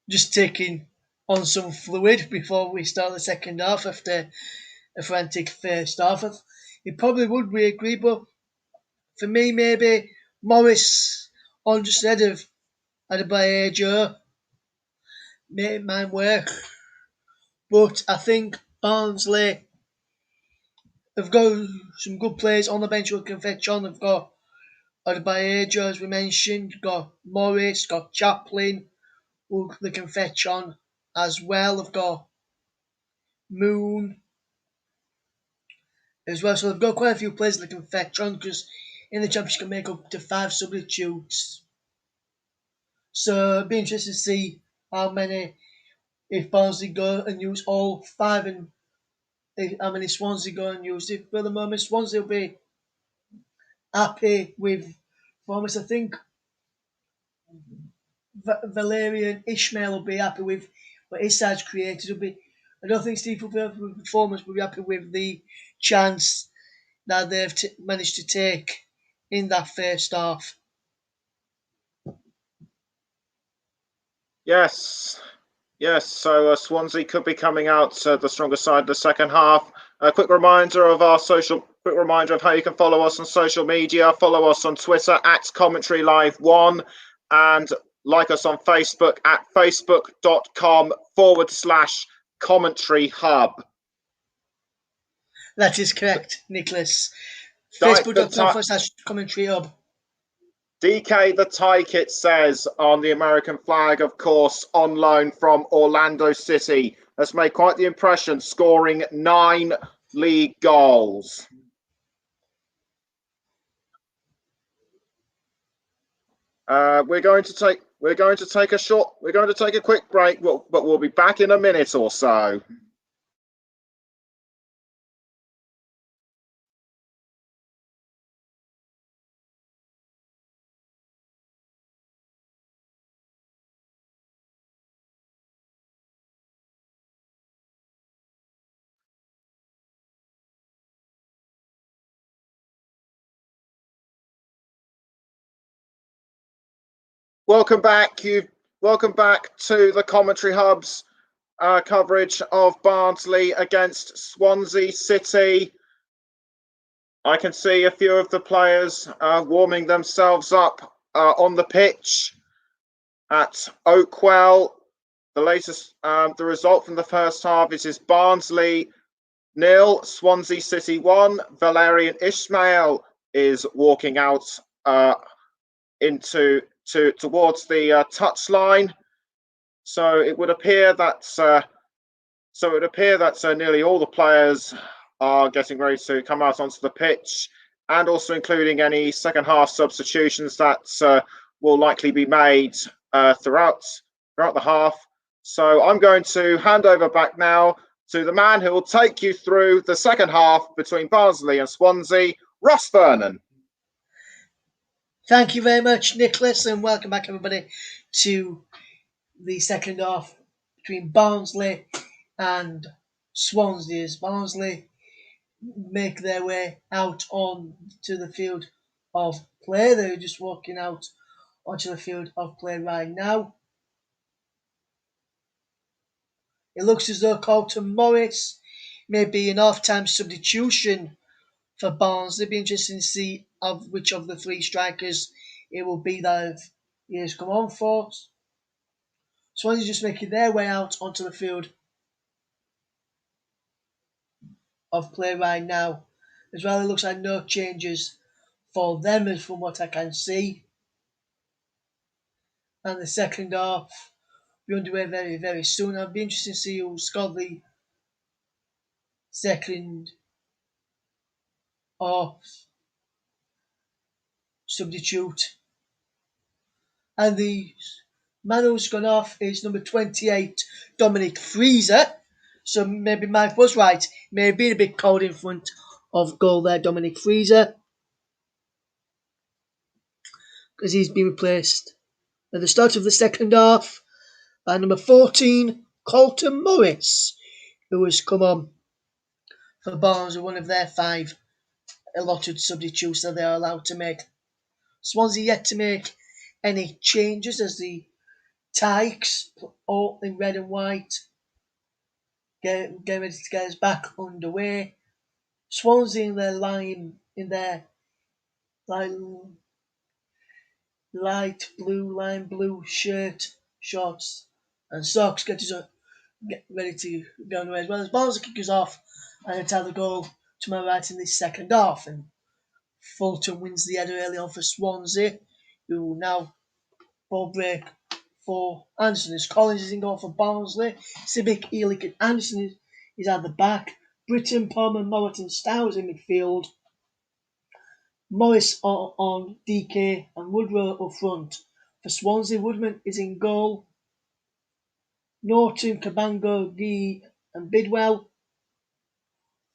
just taking on some fluid before we start the second half after a frantic first half. He probably would agree, but for me, maybe Morris on just ahead of Adebayo might work. But I think Barnsley have got some good players on the bench who can fetch on. They've got Adebayo, as we mentioned, got Morris, got Chaplin, who they can fetch on as well. They've got Moon as well. So they've got quite a few players that can fetch on, because in the Championship you can make up to 5 substitutes. So it'd be interesting to see how many, if Barnsley go and use all 5, and how many Swansea go and use it. For the moment, Swansea will be happy with performance. I think Valerian Ishmael will be happy with what his side's created. I don't think Steve will be happy with performance, but will be happy with the chance that they've managed to take in that first half. Yes. So Swansea could be coming out the stronger side in the second half. A quick reminder of how you can follow us on social media. Follow us on Twitter at Commentary Live 1, and like us on Facebook at facebook.com/Commentary Hub. That is correct, Nicholas. Facebook.com/Commentary Hub. DK the Tyke, it says on the American flag, of course, on loan from Orlando City, has made quite the impression, scoring 9 league goals. We're going to take a quick break, but we'll be back in a minute or so. Welcome back. Welcome back to the Commentary Hub's coverage of Barnsley against Swansea City. I can see a few of the players warming themselves up on the pitch at Oakwell. The latest, the result from the first half is Barnsley 0, Swansea City 1. Valerian Ismail is walking out towards the touchline. So it would appear that nearly all the players are getting ready to come out onto the pitch, and also including any second half substitutions that will likely be made throughout the half. So I'm going to hand over back now to the man who will take you through the second half between Barnsley and Swansea, Russ Vernon. Thank you very much, Nicholas, and welcome back, everybody, to the second half between Barnsley and Swansea. As Barnsley make their way out on to the field of play. They're just walking out onto the field of play right now. It looks as though Colton Morris may be an half-time substitution for Barnsley. It'll be interesting to see which of the three strikers it will be that he has come on for. Swansea just making their way out onto the field of play right now. As well, it looks like no changes for them, as from what I can see. And the second half will be underway very, very soon. I'll be interested to see who scored the second half substitute. And the man who's gone off is number 28, Dominic Freezer. So maybe Mike was right. May have been a bit cold in front of goal there, Dominic Freezer, because he's been replaced at the start of the second half by number 14, Colton Morris, who has come on for Barnsley, one of their 5 allotted substitutes that they are allowed to make. Swansea yet to make any changes as the Tykes, all in red and white, get ready to get us back underway. Swansea in their light blue, lime blue shirt, shorts, and socks get ready to go away, as well as Barnsley kick us off and attack the goal to my right in the second half. And Fulton wins the header early on for Swansea, who now ball break for Anderson. As Collins is in goal for Barnsley, Sibic, Elik, and Anderson is at the back. Britton, Palmer, Moreton, Stowers in midfield. Morris on DK and Woodrow up front. For Swansea, Woodman is in goal. Norton, Cabango, Gee and Bidwell.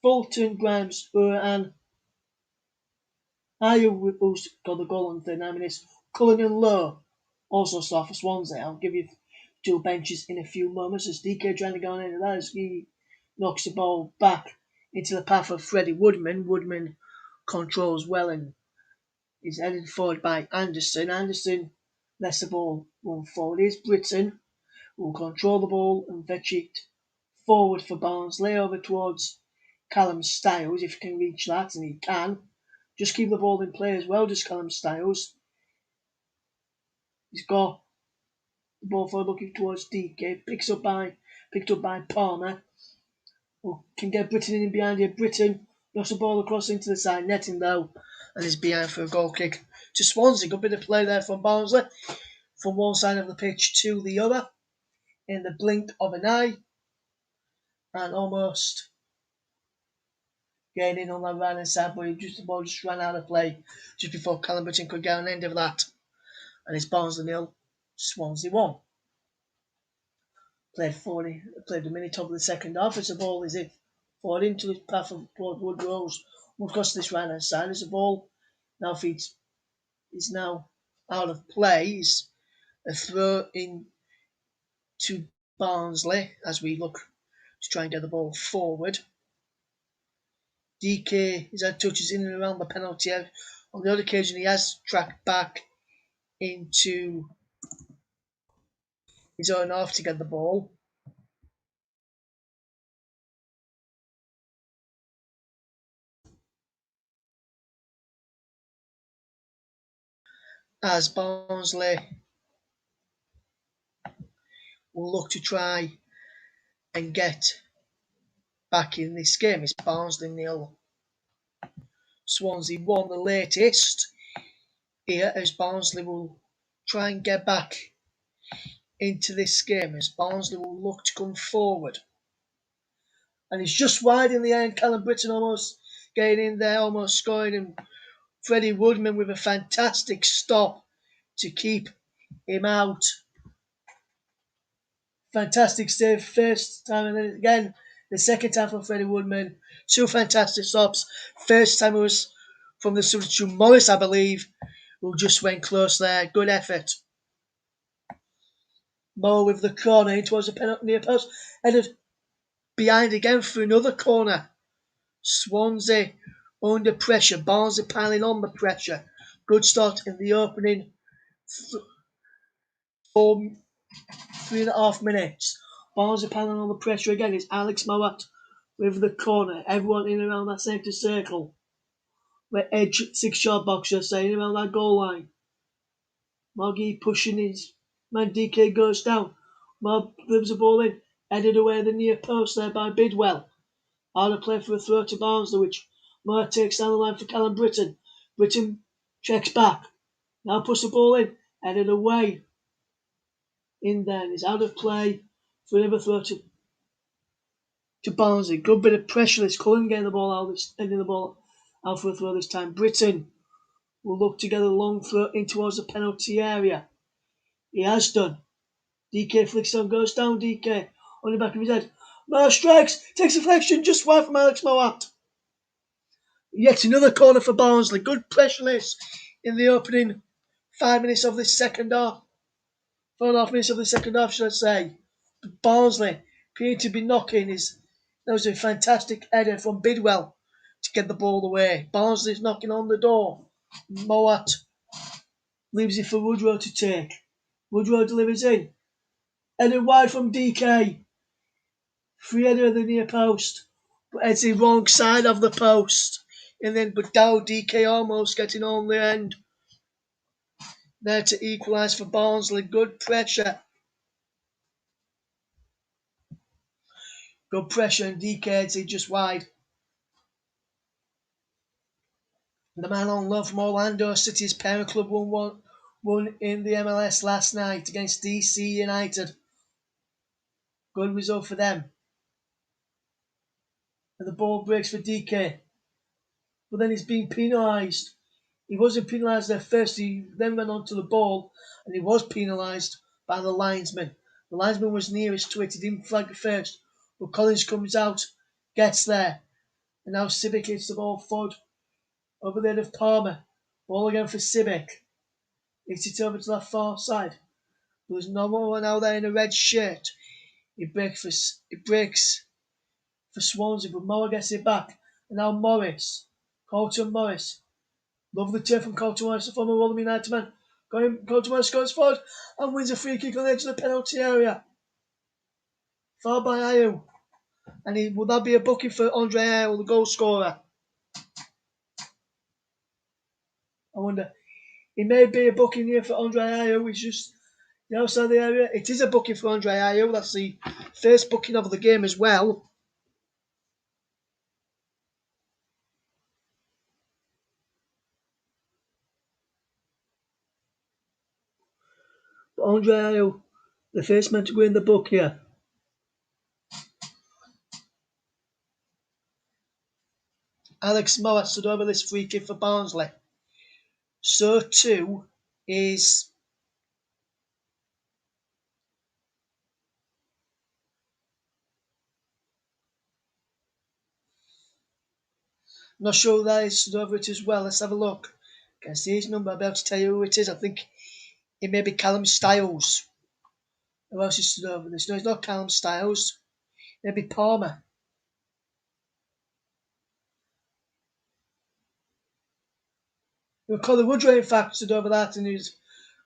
Fulton, Grimes, Uran. Ayew, who's got the goal in 39 minutes. Cullen and Lowe also start for Swansea. I'll give you 2 benches in a few moments as DK trying to go on into that as he knocks the ball back into the path of Freddie Woodman. Woodman controls well and is headed forward by Anderson. Anderson lets the ball run forward. Here's Britton, who will control the ball and fetch it forward for Barnsley over towards Callum Styles, if he can reach that, and he can. Just keep the ball in play as well, just Callum Styles. He's got the ball forward looking towards DK, picked up by Palmer, who can get Britton in behind here. Britton knocks the ball across into the side, netting though, and is behind for a goal kick to Swansea. Good bit of play there from Barnsley, from one side of the pitch to the other, in the blink of an eye, and almost getting in on that right hand side, but the ball just ran out of play just before Callum Britton could get an end of that. And it's Barnsley 0, Swansea 1. Played a minute of the second half as the ball is forward into the path of Woodrow's across this right hand side as the ball now is now out of play. It's a throw in to Barnsley as we look to try and get the ball forward. DK has had touches in and around the penalty area. On the other occasion, he has tracked back into his own half to get the ball. As Barnsley will look to try and get back in this game. It's Barnsley 0, Swansea 1, the latest here, as Barnsley will try and get back into this game, as Barnsley will look to come forward. And he's just wide in the end. Callum Britton almost getting in there, almost scoring, and Freddie Woodman with a fantastic stop to keep him out. Fantastic save first time, and then again the second time from Freddie Woodman. Two fantastic stops. First time it was from the substitute Morris, I believe, who just went close there. Good effort. Moore with the corner in towards the penalty near post. Headed behind again for another corner. Swansea under pressure. Barnsley piling on the pressure. Good start in the opening 3.5 minutes. Barnsley piling on the pressure again. It's Alex Mowat with the corner. Everyone in around that centre circle. Where edge 6-yard boxer saying around that goal line. Moggy pushing his man. DK goes down. Mob delivers the ball in. Headed away the near post there by Bidwell. Out of play for a throw to Barnsley, which Moore takes down the line for Callum Britton. Britton checks back. Now puts the ball in. Headed away. In there. It's out of play for another throw to Barnsley. Good bit of pressure. This Cullen getting the ball out. Ending the ball out for a throw this time. Britton will look to get a long throw in towards the penalty area. He has done. DK flicks on, goes down. DK on the back of his head. Moore strikes, takes a deflection just wide from Alex Mowat. Yet another corner for Barnsley. Good pressureless in the opening 5 minutes of this second half. 4.5 minutes of the second half, should I say. But Barnsley appearing to be knocking. That was a fantastic header from Bidwell to get the ball away. Barnsley's knocking on the door. Mowat leaves it for Woodrow to take. Woodrow delivers in. Headed wide from DK. Free header at the near post. But it's the wrong side of the post. And then but now DK almost getting on the end. There to equalise for Barnsley. Good pressure. Good pressure and DK heads it just wide. The man on loan from Orlando City's parent club won in the MLS last night against DC United. Good result for them. And the ball breaks for DK. But then he's been penalised. He wasn't penalised at first, he then went on to the ball and he was penalised by the linesman. The linesman was nearest to it, he didn't flag it first. But Collins comes out, gets there. And now Sibic hits the ball forward over there of Palmer. Ball again for Sibic. Hits it over to that far side. There's no one out there in a red shirt. It breaks for Swansea, but Moore gets it back. And now Colton Morris. Love the turn from Colton Morris, the former Rotherham United man. Colton Morris goes forward and wins a free kick on the edge of the penalty area. Foul by Ayew. And will that be a booking for Andre Ayew, the goal scorer? I wonder. It may be a booking here for Andre Ayew. He's just outside the area. It is a booking for Andre Ayew. That's the first booking of the game as well. But Andre Ayew, the first man to go in the book here. Alex Mowat stood over this free kick for Barnsley. So too is not sure who that is stood over it as well. Let's have a look. Can see his number. I'll be able to tell you who it is. I think it may be Callum Styles. Who else is stood over this? No, it's not Callum Styles. Maybe Palmer. Colin Woodrow, in fact, stood over that, and it was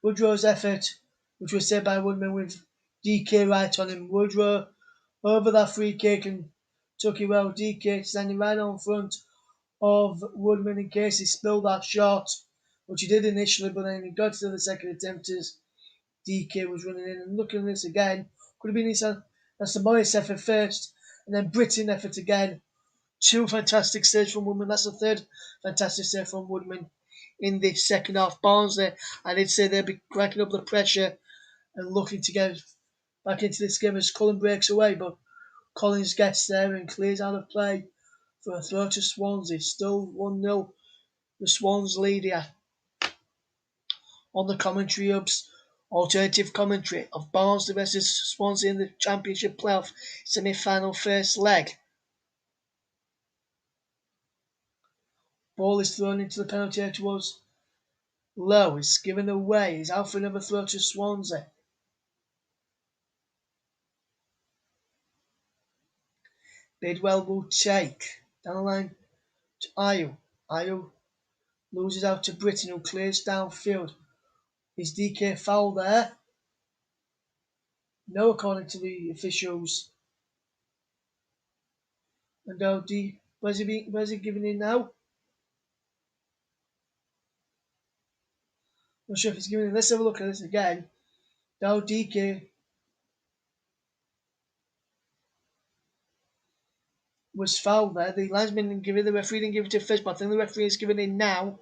Woodrow's effort, which was said by Woodman with DK right on him. Woodrow over that free kick and took it well. DK standing right on front of Woodman in case he spilled that shot, which he did initially, but then he got to the second attempt as DK was running in. And looking at this again, could have been that's the Morris effort first, and then Britain effort again. Two fantastic saves from Woodman. That's the third fantastic save from Woodman in the second half. Barnsley, I did say they'd be cracking up the pressure and looking to get back into this game as Cullen breaks away, but Collins gets there and clears out of play for a throw to Swansea. Still 1-0. The Swans lead here. On the commentary hubs, alternative commentary of Barnsley versus Swansea in the Championship playoff semi-final first leg. Ball is thrown into the penalty area towards Lowe. It's given away. He's out for another throw to Swansea. Bidwell will take. Down the line to Ayew. Ayew loses out to Britton, who clears downfield. Is DK foul there? No, according to the officials. And where's he giving in now? Not sure if he's giving in. Let's have a look at this again. Now DK was fouled there. The linesman didn't give it. The referee didn't give it to first, but I think the referee is giving in now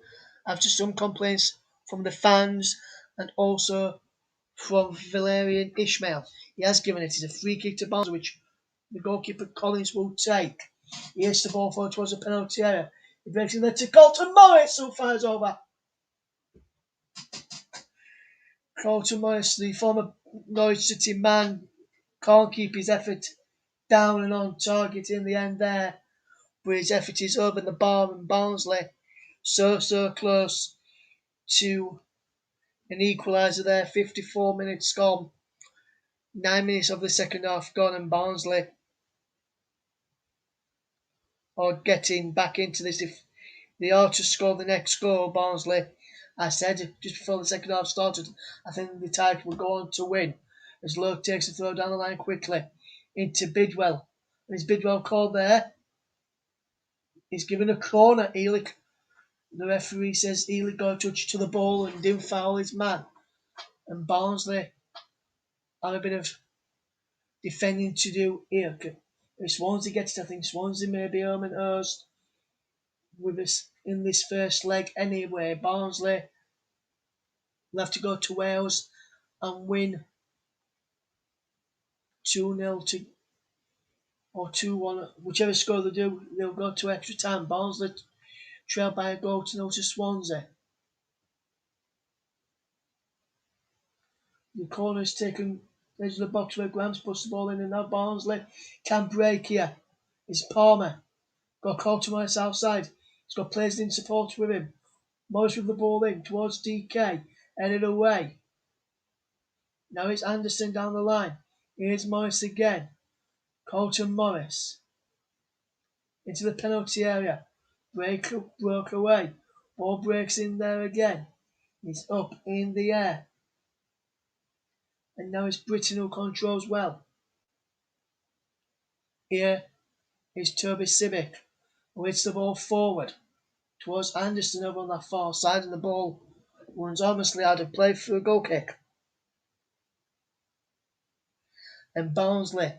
after some complaints from the fans and also from Valerian Ishmael. He has given it. It's a free kick to Barnsley, which the goalkeeper Collins will take. He hits the ball forward towards the penalty area. He breaks in there to Colton Morris, who fires over. Colton Morris, the former Norwich City man, can't keep his effort down and on target in the end there. But his effort is over the bar, and Barnsley so close to an equaliser there. 54 minutes gone. 9 minutes of the second half gone, and Barnsley are getting back into this. If they are to score the next goal, Barnsley, I said just before the second half started, I think the Tigers will go on to win. As Lowe takes a throw down the line quickly into Bidwell. And is Bidwell called there? He's given a corner. Ehrlich, the referee says Ehrlich got a touch to the ball and didn't foul his man. And Barnsley have a bit of defending to do here. If Swansea gets it, I think Swansea may be home and hosed with us in this first leg anyway. Barnsley will have to go to Wales and win 2-0 to or 2-1, whichever score they do, they'll go to extra time. Barnsley trail by a goal to 0 to Swansea. The corner is taken edge of the box where Grams puts the ball in, and now Barnsley can break here. It's Palmer. Got Colton Morris outside. He's got players in support with him. Morris with the ball in towards DK. Headed away. Now it's Anderson down the line. Here's Morris again. Colton Morris. Into the penalty area. Broke away. Ball breaks in there again. It's up in the air. And now it's Britton who controls well. Here is Toby Sibic, who hits the ball forward towards Anderson over on that far side, and the ball runs honestly out of play for a goal kick. And Barnsley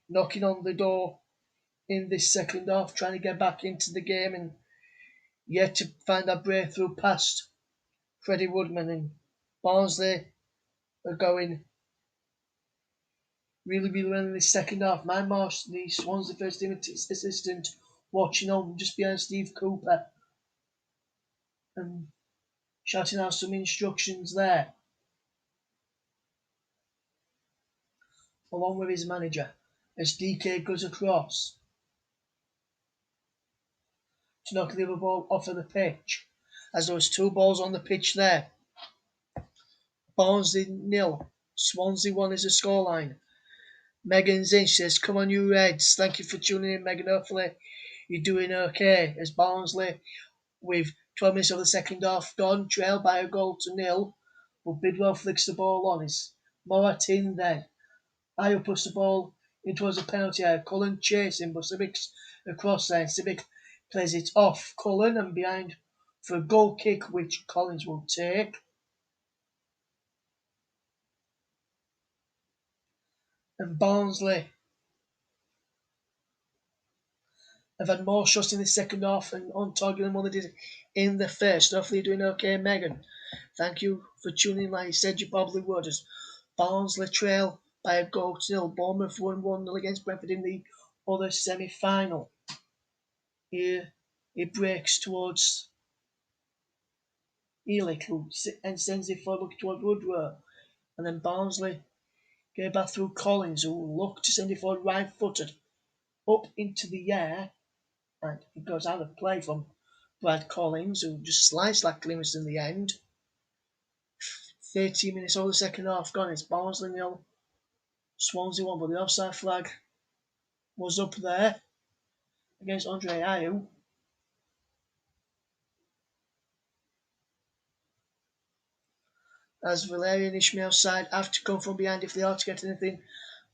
knocking on the door in this second half, trying to get back into the game and yet to find that breakthrough past Freddie Woodman. And Barnsley are going really well in this second half. Man Marsh, the Swansea first team assistant, watching on just behind Steve Cooper and shouting out some instructions there, along with his manager, as DK goes across to knock the other ball off of the pitch, as there was two balls on the pitch there. Barnsley 0, Swansea 1 is the scoreline. Megan Zinch says, "Come on, you Reds." Thank you for tuning in, Megan. Hopefully you're doing okay. As Barnsley, with 12 minutes of the second half gone, trail by a goal to 0, but Bidwell flicks the ball on. It's Moratin then. High up puts the ball in towards a penalty area. Cullen chasing, but Civic's across there. Civic plays it off Cullen and behind for a goal kick, which Collins will take. And Barnsley have had more shots in the second half and on target than what they did in the first. Hopefully you're doing okay, Megan. Thank you for tuning in like you said you probably would. As Barnsley trail by a goal to nil. Bournemouth won 1-0 against Brentford in the other semi-final. Here it breaks towards Elik, who and sends it forward towards Woodward. And then Barnsley get back through Collins, who will look to send it forward right-footed up into the air. And it goes out of play from Brad Collins, who just sliced like Clemens in the end. 13 minutes over the second half gone. It's Barnsley 0, Swansea 1, but the offside flag was up there against Andre Ayew. As Valerian Ishmael's side have to come from behind if they are to get anything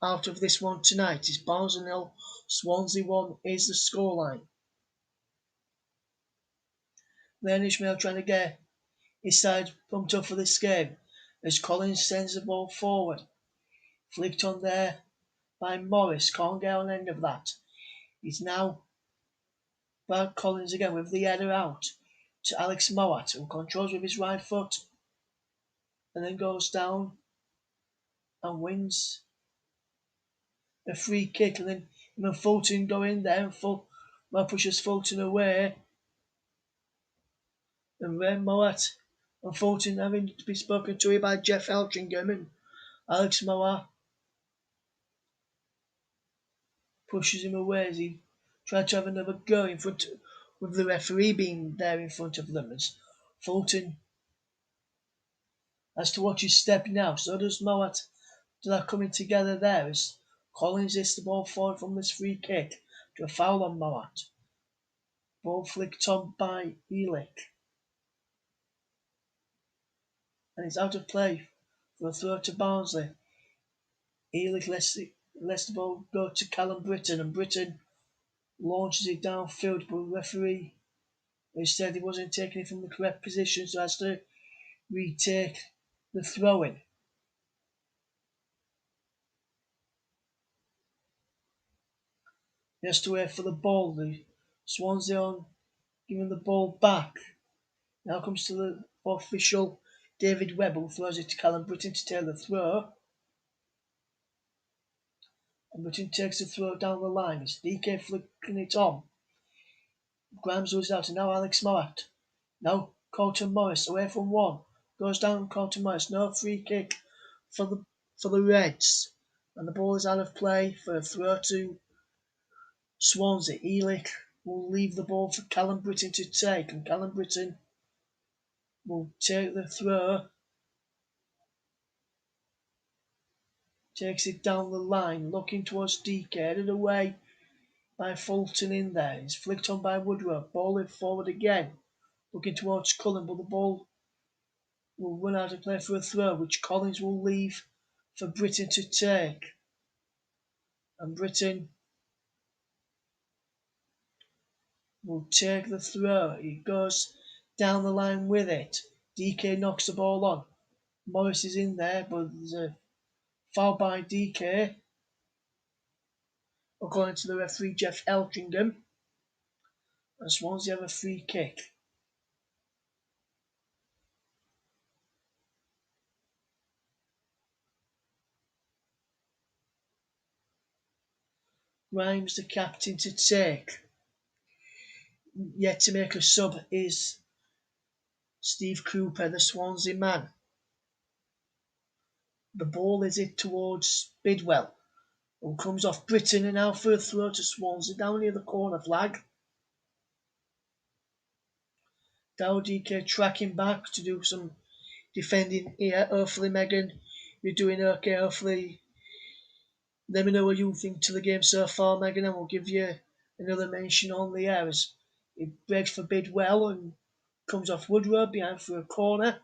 out of this one tonight. It's Barnsley 0, Swansea 1 is the scoreline. Valerian Ishmael trying to get his side pumped up for this game as Collins sends the ball forward. Flicked on there by Morris. Can't get on end of that. It's now Brad Collins again with the header out to Alex Mowat, who controls with his right foot and then goes down and wins a free kick. And then him and Fulton go in there and pushes Fulton away. And Ray Mowat and Fulton having to be spoken to by Jeff Eltringham, and Alex Mowat pushes him away as he tried to have another go in front with the referee being there in front of them. As Fulton has to watch his step now, so does Mowat. They're coming together there as Collins hits the ball forward from this free kick to a foul on Mowat. Ball flicked on by Elik. And it's out of play for a throw to Barnsley. Elik lets the ball go to Callum Britton, and Britton launches it downfield, but the referee said he wasn't taking it from the correct position, so has to retake the throw-in. He has to wait for the ball. The Swansea on giving the ball back. Now comes to the official David Webb, who throws it to Callum Britton to take the throw. And Britton takes the throw down the line. It's DK flicking it on. Grimes was out, and now Alex Mowat. Now Colton Morris away from one. Goes down Colton Morris. No free kick for the Reds. And the ball is out of play for a throw to Swansea. Elik will leave the ball for Callum Britton to take, and Callum Britton will take the throw. Takes it down the line, looking towards DK, headed away by Fulton in there. It's flicked on by Woodward. Ball in forward again, looking towards Cullen, but the ball will run out of play for a throw, which Collins will leave for Britton to take. And Britton will take the throw. He goes down the line with it. DK knocks the ball on. Morris is in there, but there's a foul by DK, according to the referee Jeff Eltringham. And Swansea have a free kick. Grimes, the captain, to take. Yet to make a sub is Steve Cooper, the Swansea man. The ball is hit towards Bidwell, who comes off Britton, and now for a throw to Swansea down near the corner flag. Dow DK tracking back to do some defending here. Hopefully, Megan, you're doing okay. Hopefully, let me know what you think to the game so far, Megan, and we'll give you another mention on the air as it breaks for Bidwell and comes off Woodward behind for a corner.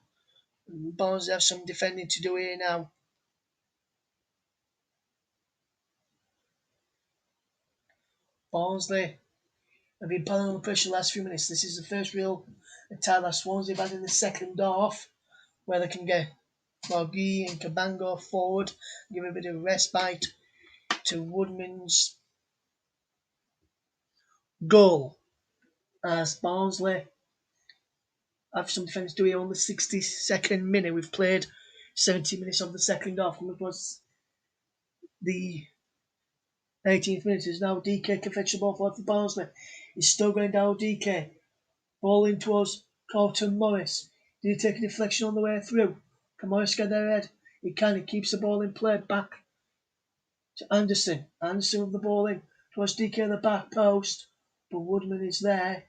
And Barnes have some defending to do here now. Barnsley have been putting under pressure the last few minutes. This is the first real attack that Swansea have had in the second half, where they can get Margui and Cabango forward, give a bit of respite to Woodman's goal. As Barnsley have some defence doing on the 62nd minute. We've played 70 minutes of the second half, and it was the 18th minute. Is now DK can fetch the ball forward for Barnsley. He's still going down DK. Ball in towards Carlton Morris. Did he take a deflection on the way through? Can Morris get their head? He can. He keeps the ball in play back to Anderson. Anderson with the ball in towards DK in the back post. But Woodman is there.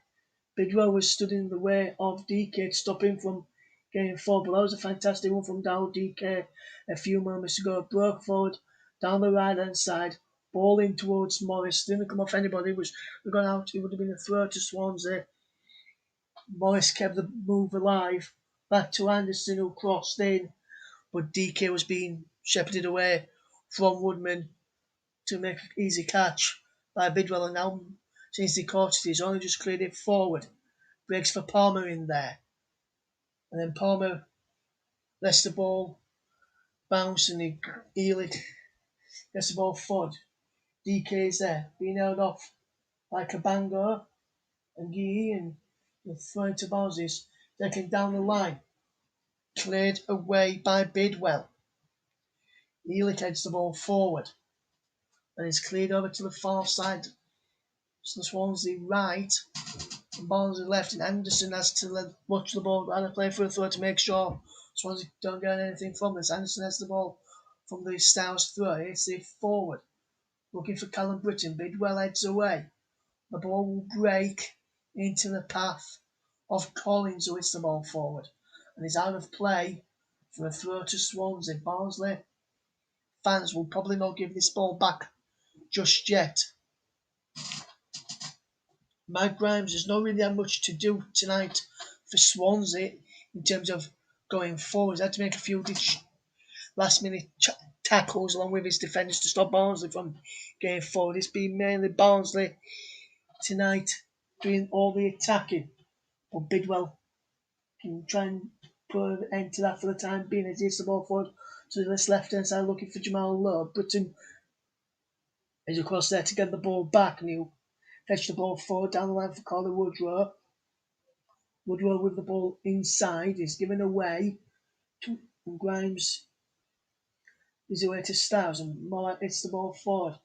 Bidwell was stood in the way of DK to stop him from getting forward. But that was a fantastic one from down DK a few moments ago. Broke forward down the right hand side. Ball in towards Morris. Didn't come off anybody. Was gone out. It would have been a throw to Swansea. Morris kept the move alive. Back to Anderson, who crossed in. But DK was being shepherded away from Woodman to make an easy catch by Bidwell. And now, since he caught it, he's only just cleared it forward. Breaks for Palmer in there. And then Palmer lets the ball bounce and he gets the ball forward. DK is there, being held off by Cabango and Guy, and throwing to Barnsley, taken down the line. Cleared away by Bidwell. Ealick heads the ball forward. And it's cleared over to the far side. So the Swansea right. And Barnsley left, and Anderson has to watch the ball and play for a throw to make sure Swansea don't get anything from this. Anderson has the ball from the Styles throw. It's it forward. Looking for Callum Britton. Bidwell heads away. The ball will break into the path of Collins, who hits the ball forward. And is out of play for a throw to Swansea. Barnsley fans will probably not give this ball back just yet. Mike Grimes has not really had much to do tonight for Swansea in terms of going forward. He had to make a few last minute tackles along with his defenders to stop Barnsley from getting forward. It's been mainly Barnsley tonight doing all the attacking. But Bidwell can try and put an end to that for the time being as he hits the ball forward to the left hand side looking for Jamal Lowe. Britton is across there to get the ball back, and he'll fetch the ball forward down the line for Colin Woodrow. Woodrow with the ball inside is given away to Grimes. Is away to Styles, and Mollett hits the ball forward.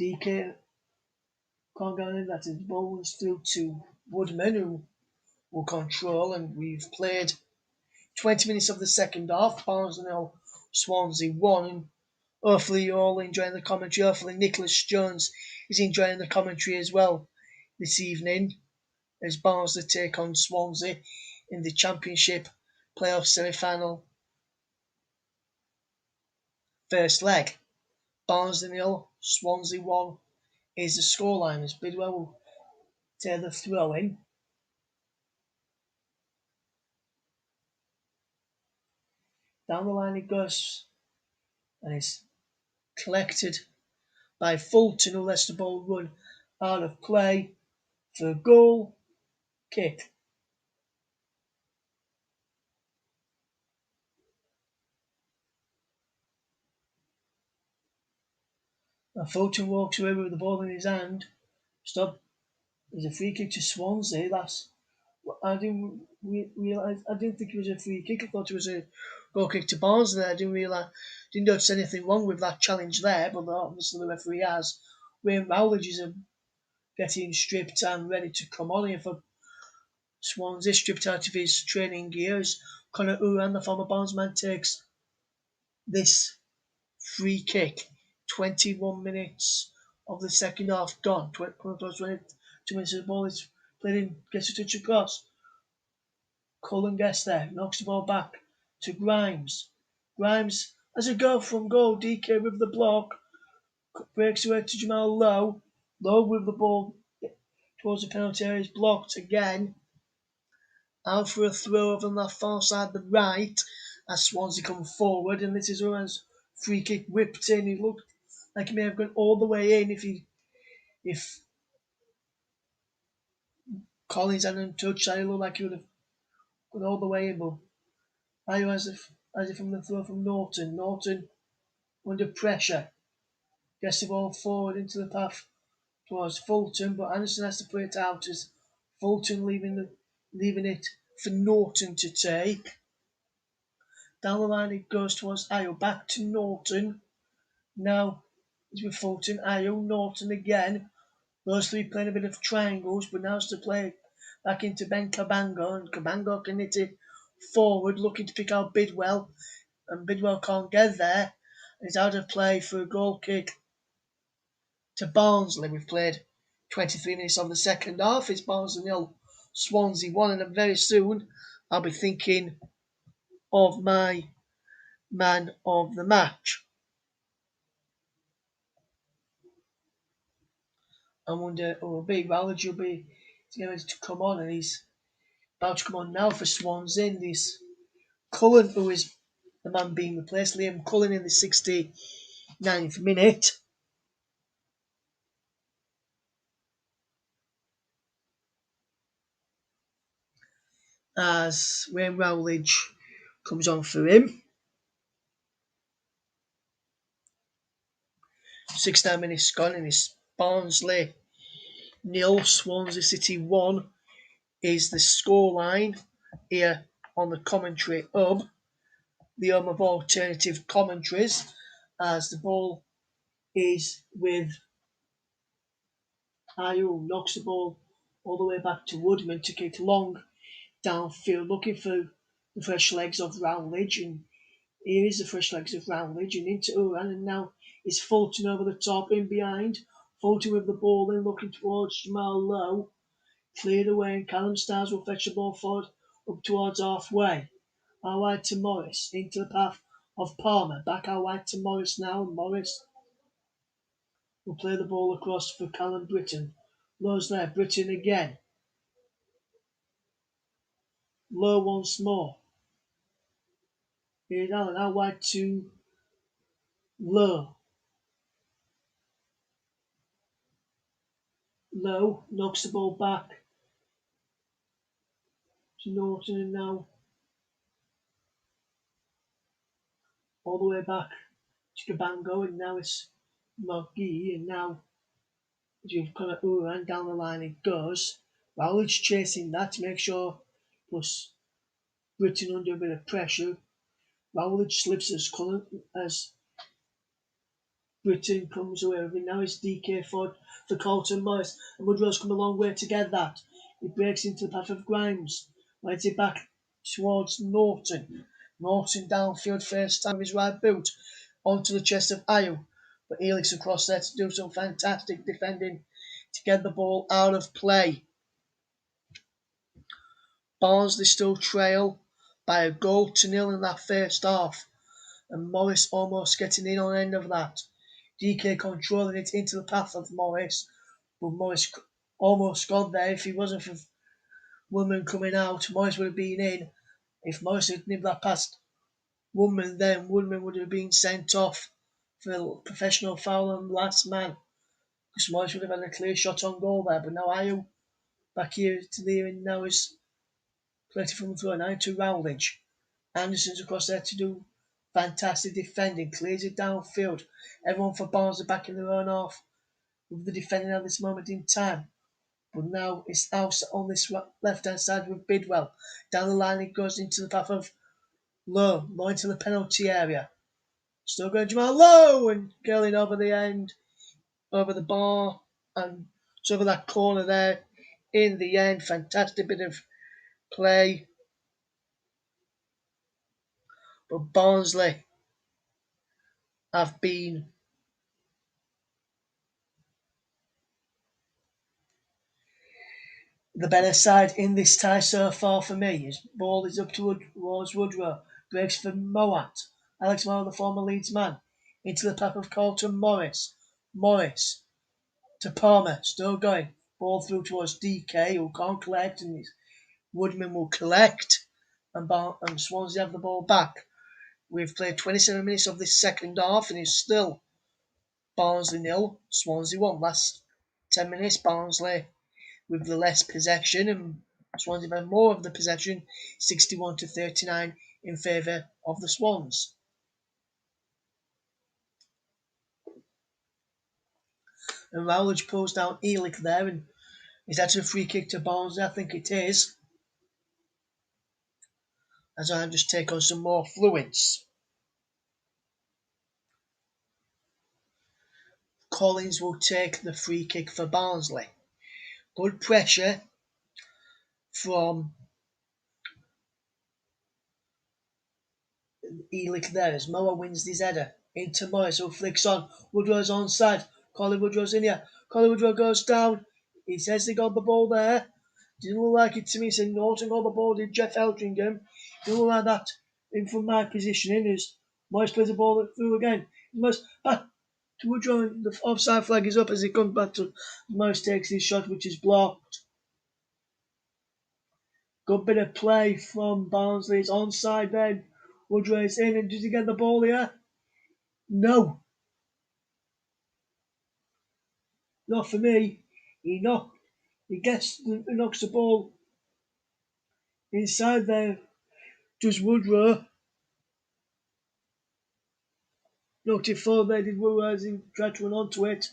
DK can't go in that. The ball was through to Woodman, who will control, and we've played 20 minutes of the second half. Barnsley 0, Swansea 1, and hopefully you're all enjoying the commentary. Hopefully Nicholas Jones is enjoying the commentary as well this evening as Barnsley take on Swansea in the Championship playoff semi-final first leg. Barnsley 0, Swansea 1 is the scoreline as Bidwell will take the throw in. Down the line it goes and it's collected by Fulton, who lets the ball run out of play for a goal kick. And Fulton walks away with the ball in his hand. Stop. There's a free kick to Swansea. I didn't realise. I didn't think it was a free kick. I thought it was a goal kick to Barnsley. I didn't notice anything wrong with that challenge there. But obviously the referee has. Wayne Rowledge is getting stripped and ready to come on here for Swansea, stripped out of his training gear as Conor Uran, the former Barnesman, takes this free kick. 21 minutes of the second half gone. 22 minutes of the ball is played in, gets a touch across. Cullen gets there, knocks the ball back to Grimes. Grimes has a go from goal. DK with the block, breaks away to Jamal Lowe. Lowe with the ball towards the penalty area is blocked again. Out for a throw over on that far side, the right, as Swansea come forward, and this is Uran's free kick whipped in. He looked like he may have gone all the way in if Collins had an touch. I looked like he would have gone all the way in, but Ayo as if from the throw from Norton. Norton under pressure. Gets the ball forward into the path towards Fulton, but Anderson has to play it out as Fulton leaving it for Norton to take. Down the line it goes towards Ayo. Back to Norton. Now it's with Fulton, Ayo, Norton again. Those three playing a bit of triangles, but now it's to play back into Ben Cabango, and Cabango can hit it forward, looking to pick out Bidwell, and Bidwell can't get there. He's out of play for a goal kick to Barnsley. We've played 23 minutes of the second half. It's Barnsley 0, Swansea 1, and very soon I'll be thinking of my man of the match. I wonder who will be. Rowledge will be getting ready to come on, and he's about to come on now for Swansea. This Cullen, who is the man being replaced, Liam Cullen in the 69th minute. As Wayne Rowledge comes on for him. 69 minutes gone, and it's Barnsley 0, Swansea City 1 is the scoreline here on the commentary hub, the home of alternative commentaries, as the ball is with Ayu, knocks the ball all the way back to Woodman to kick long downfield, looking for the fresh legs of Rowledge, and here is the fresh legs of Rowledge, and into Uran, and now is Fulton over the top, in behind, Fulton with the ball in, looking towards Jamal Lowe, cleared away, and Callum Stars will fetch the ball forward up towards halfway. Out wide to Morris, into the path of Palmer, back out wide to Morris now, and Morris will play the ball across for Callum Britton. Lowe's there, Britton again. Lowe once more. Here's Allen, out wide to Lowe. Lowe knocks the ball back to Norton, and now all the way back to Cabango, and now it's McGee, and now you've got a Uran down the line it goes. Rowledge chasing that to make sure, plus Britton under a bit of pressure. Rowledge slips as Britton comes away with it. Now it's DK Ford for Colton Morris, and Woodrow's come a long way to get that. He breaks into the path of Grimes, leads it back towards Norton. Norton downfield first time with his right boot onto the chest of Ayu, but Elix across there to do some fantastic defending to get the ball out of play. Barnsley still trail by a goal to nil in that first half, and Morris almost getting in on the end of that. DK controlling it into the path of Morris, but Morris almost got there. If he wasn't for Woodman coming out, Morris would have been in. If Morris had nipped that past Woodman, then Woodman would have been sent off for a professional foul on last man, because Morris would have had a clear shot on goal there. But now Ayu back here to there, and now is collected from the throw, now to Rowledge. Anderson's across there to do fantastic defending, clears it downfield. Everyone for Barnsley back in their own half with the defending at this moment in time. But now it's out on this left-hand side with Bidwell. Down the line it goes into the path of Lowe into the penalty area. Still going Jamal Lowe, and curling over the end, over the bar, and it's over that corner there in the end. Fantastic bit of play. But Barnsley have been the better side in this tie so far for me. His ball is up towards Woodrow. Breaks for Moat. Alex Moat, the former Leeds man. Into the path of Colton Morris. Morris to Palmer. Still going. Ball through towards DK, who can't collect, and Woodman will collect. And Swansea have the ball back. We've played 27 minutes of this second half, and it's still Barnsley 0, Swansea 1. Last 10 minutes, Barnsley with the less possession, and Swansea had more of the possession, 61 to 39 in favour of the Swans. And Rowledge pulls down Elick there, and is that a free kick to Barnsley? I think it is. As I just take on some more fluids. Collins will take the free kick for Barnsley. Good pressure from Elick there as Moa wins this header into Morris, who flicks on. Woodrow's onside. Colin Woodrow's in here. Colin Woodrow goes down. He says they got the ball there. Didn't look like it to me. He said Norton got the ball. Did Jeff Eltringham? Didn't look like that in from my positioning as Morris plays the ball through again. Morris back to Woodrow. The offside flag is up as he comes back to Morris takes his shot, which is blocked. Good bit of play from Barnsley. It's onside then. Woodrow is in, and does he get the ball here? No. Not for me. He knocks the ball inside there. Does Woodrow. Knocked it forward there, did Woodrow as he tried to run onto it.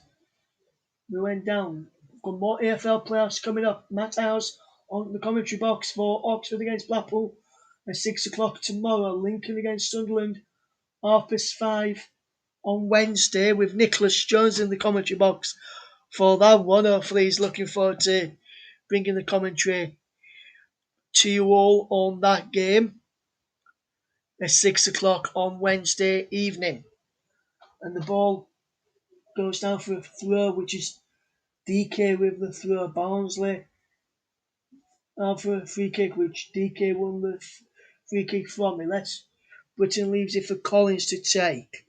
We went down. We've got more AFL playoffs coming up. Matt House on the commentary box for Oxford against Blackpool at 6 o'clock tomorrow. Lincoln against Sunderland, 5:30 on Wednesday with Nicholas Jones in the commentary box for that one. Hopefully he's looking forward to bringing the commentary to you all on that game at 6 o'clock on Wednesday evening. And the ball goes down for a throw, which is DK with the throw. Barnsley out for a free kick, which DK won the free kick from. Britain leaves it for Collins to take.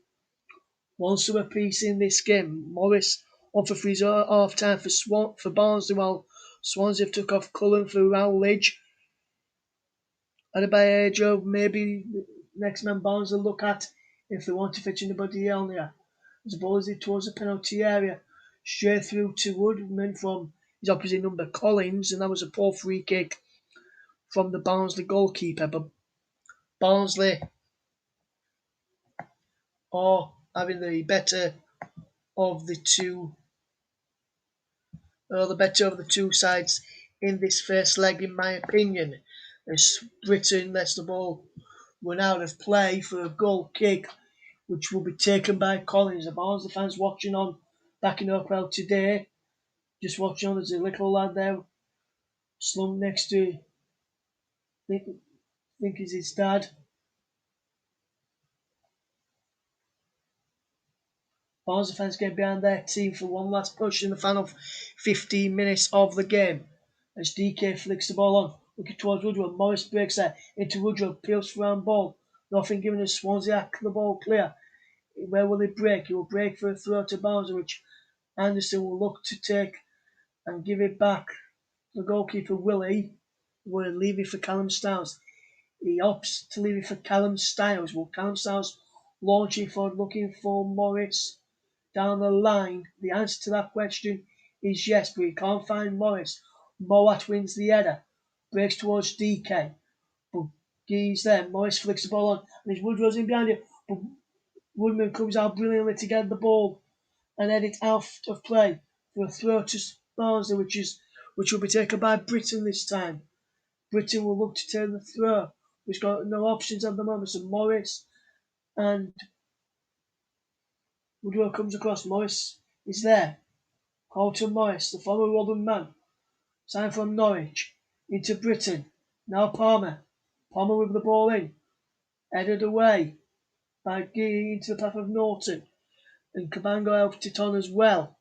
One sub apiece in this game. Morris on for frees half time for Barnsley, while Swansea took off Cullen for Rowledge. Adebayo maybe next man Barnsley look at if they want to fetch anybody on there. As the ball is towards the penalty area, straight through to Woodman from his opposite number Collins, and that was a poor free kick from the Barnsley goalkeeper. But Barnsley are having the better of the two sides in this first leg, in my opinion. As Britain lets the ball run out of play for a goal kick, which will be taken by Collins. The Barnsley fans watching on back in Oakwell today, just watching on. There's a little lad there slumped next to, think is his dad. Barnsley fans get behind their team for one last push in the final 15 minutes of the game. As DK flicks the ball on, looking towards Woodrow. Morris breaks that into Woodrow, peels for round ball. Nothing given as Swansea the ball clear. Where will he break? He will break for a throw to Barnsley, which Anderson will look to take and give it back. The goalkeeper Willie will leave it for Callum Stiles. He opts to leave it for Callum Stiles. Will Callum Stiles launching forward, looking for Morris down the line? The answer to that question is yes, but he can't find Morris. Moat wins the header, breaks towards DK, but he's there. Morris flicks the ball on, and his Woodrow's in behind him, but Woodman comes out brilliantly to get the ball and head it out of play for a throw to Barnsley, which will be taken by Britain this time. Britain will look to take the throw. We've got no options at the moment, so Morris and Woodrow comes across. Morris is there. Colton Morris, the former Robin man, signed from Norwich, into Britain. Now Palmer. Palmer with the ball in. Headed away by Gee into the path of Norton. And Cabango helped it on as well.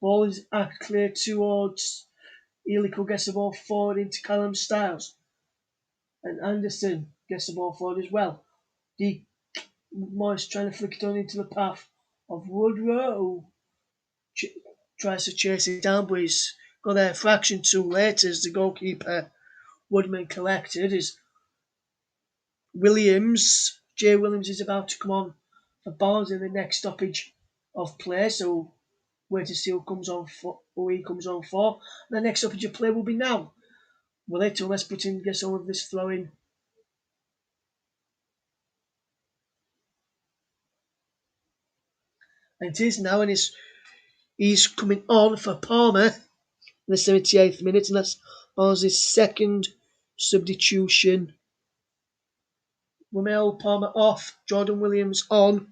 Ball is clear towards Elico, gets the ball forward into Callum Stiles. And Anderson gets the ball forward as well. Morris trying to flick it on into the path of Woodrow, who tries to chase it down, but he's got there a fraction too late as the goalkeeper Woodman collected. As Jay Williams is about to come on for Barnes in the next stoppage of play, so Wait to see who he comes on for. The next opportunity play will be now. Well, let's put in get some of this throw in. And it is now, and he's coming on for Palmer in the 78th minute, and that's Barnsley's second substitution. Ramel Palmer off, Jordan Williams on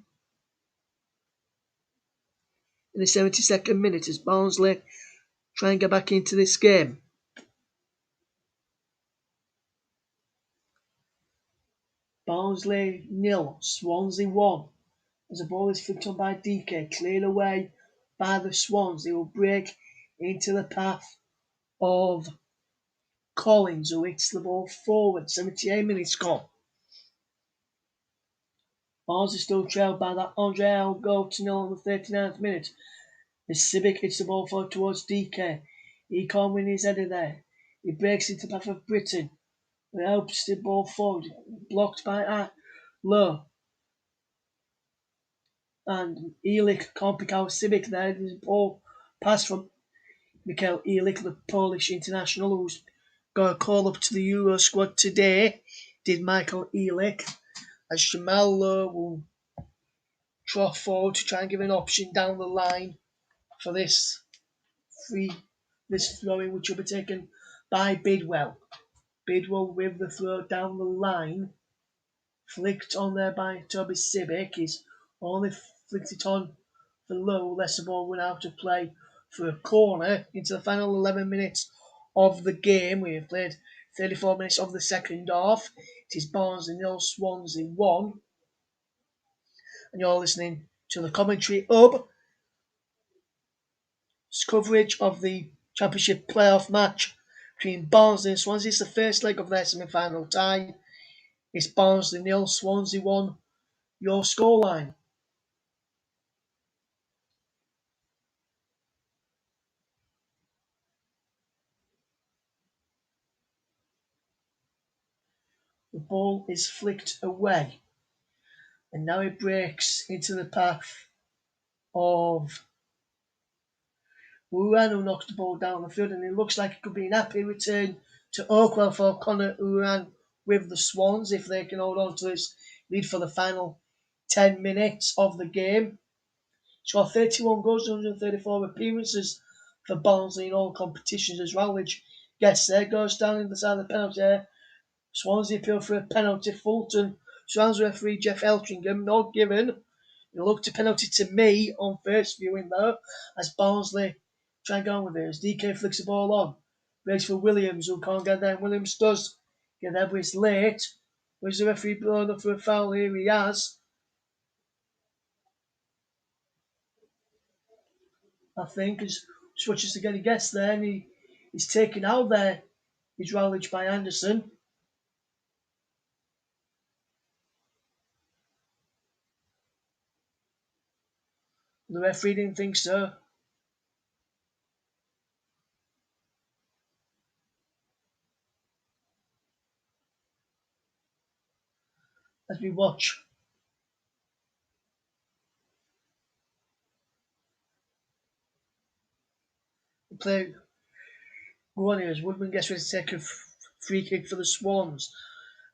in the 72nd minute as Barnsley try and get back into this game. Barnsley 0, Swansea 1. As the ball is flicked on by DK, cleared away by the Swans. They will break into the path of Collins, who hits the ball forward. 78 minutes gone. Barnsley still trailed by that Andre L goal to 0 on the 39th minute. As Sibic hits the ball forward towards DK. He can't win his header there. He breaks into the path of Britain. He helps the ball forward. Blocked by Low. And Elik can't pick out Sibic there. There's a ball pass from Mikael Elik, the Polish international, who's got a call up to the Euro squad today. Did Michael Elik. As Jamal Low will trot forward to try and give an option down the line for this throwing, which will be taken by Bidwell. Bidwell with the throw down the line, flicked on there by Toby Sibic. He's only flicked it on for Low, lets the ball run out of play for a corner into the final 11 minutes of the game. We have played 34 minutes of the second half. It is Barnsley 0, Swansea 1. And you're listening to the Commentary Hub. It's coverage of the Championship playoff match between Barnsley and Swansea. It's the first leg of their semi-final tie. It's Barnsley 0, Swansea 1. Your scoreline. The ball is flicked away. And now it breaks into the path of Uran, who knocks the ball down the field, and it looks like it could be an happy return to Oakwell for Conor Uran with the Swans if they can hold on to this lead for the final 10 minutes of the game. Scored 31 goals, 134 appearances for Barnsley in all competitions as Rowledge gets there, goes down in the side of the penalty area. Swansea appeal for a penalty. Fulton surrounds referee Jeff Eltringham, not given. It looked a penalty to me on first viewing though, as Barnsley try and go on with it. As DK flicks the ball on, breaks for Williams, who can't get there. Williams does get there, but it's late. Was the referee blown up for a foul here? He has. I think as much as again he gets there and he's taken out there. He's Rowledge by Anderson. The referee didn't think so. As we watch the play go on here as Woodman gets ready to take a free kick for the Swans.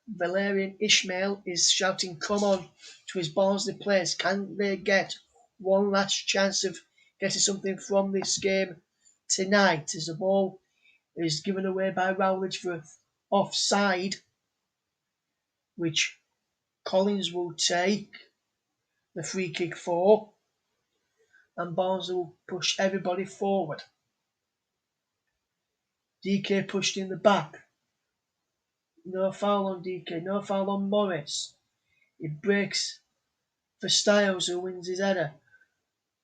Valerian Ishmael is shouting, "Come on," to his Barnsley players. Can they get one last chance of getting something from this game tonight? As the ball is given away by Rowledge for offside, which Collins will take the free kick for, and Barnsley will push everybody forward. DK pushed in the back. No foul on DK, no foul on Morris. It breaks for Styles, who wins his header.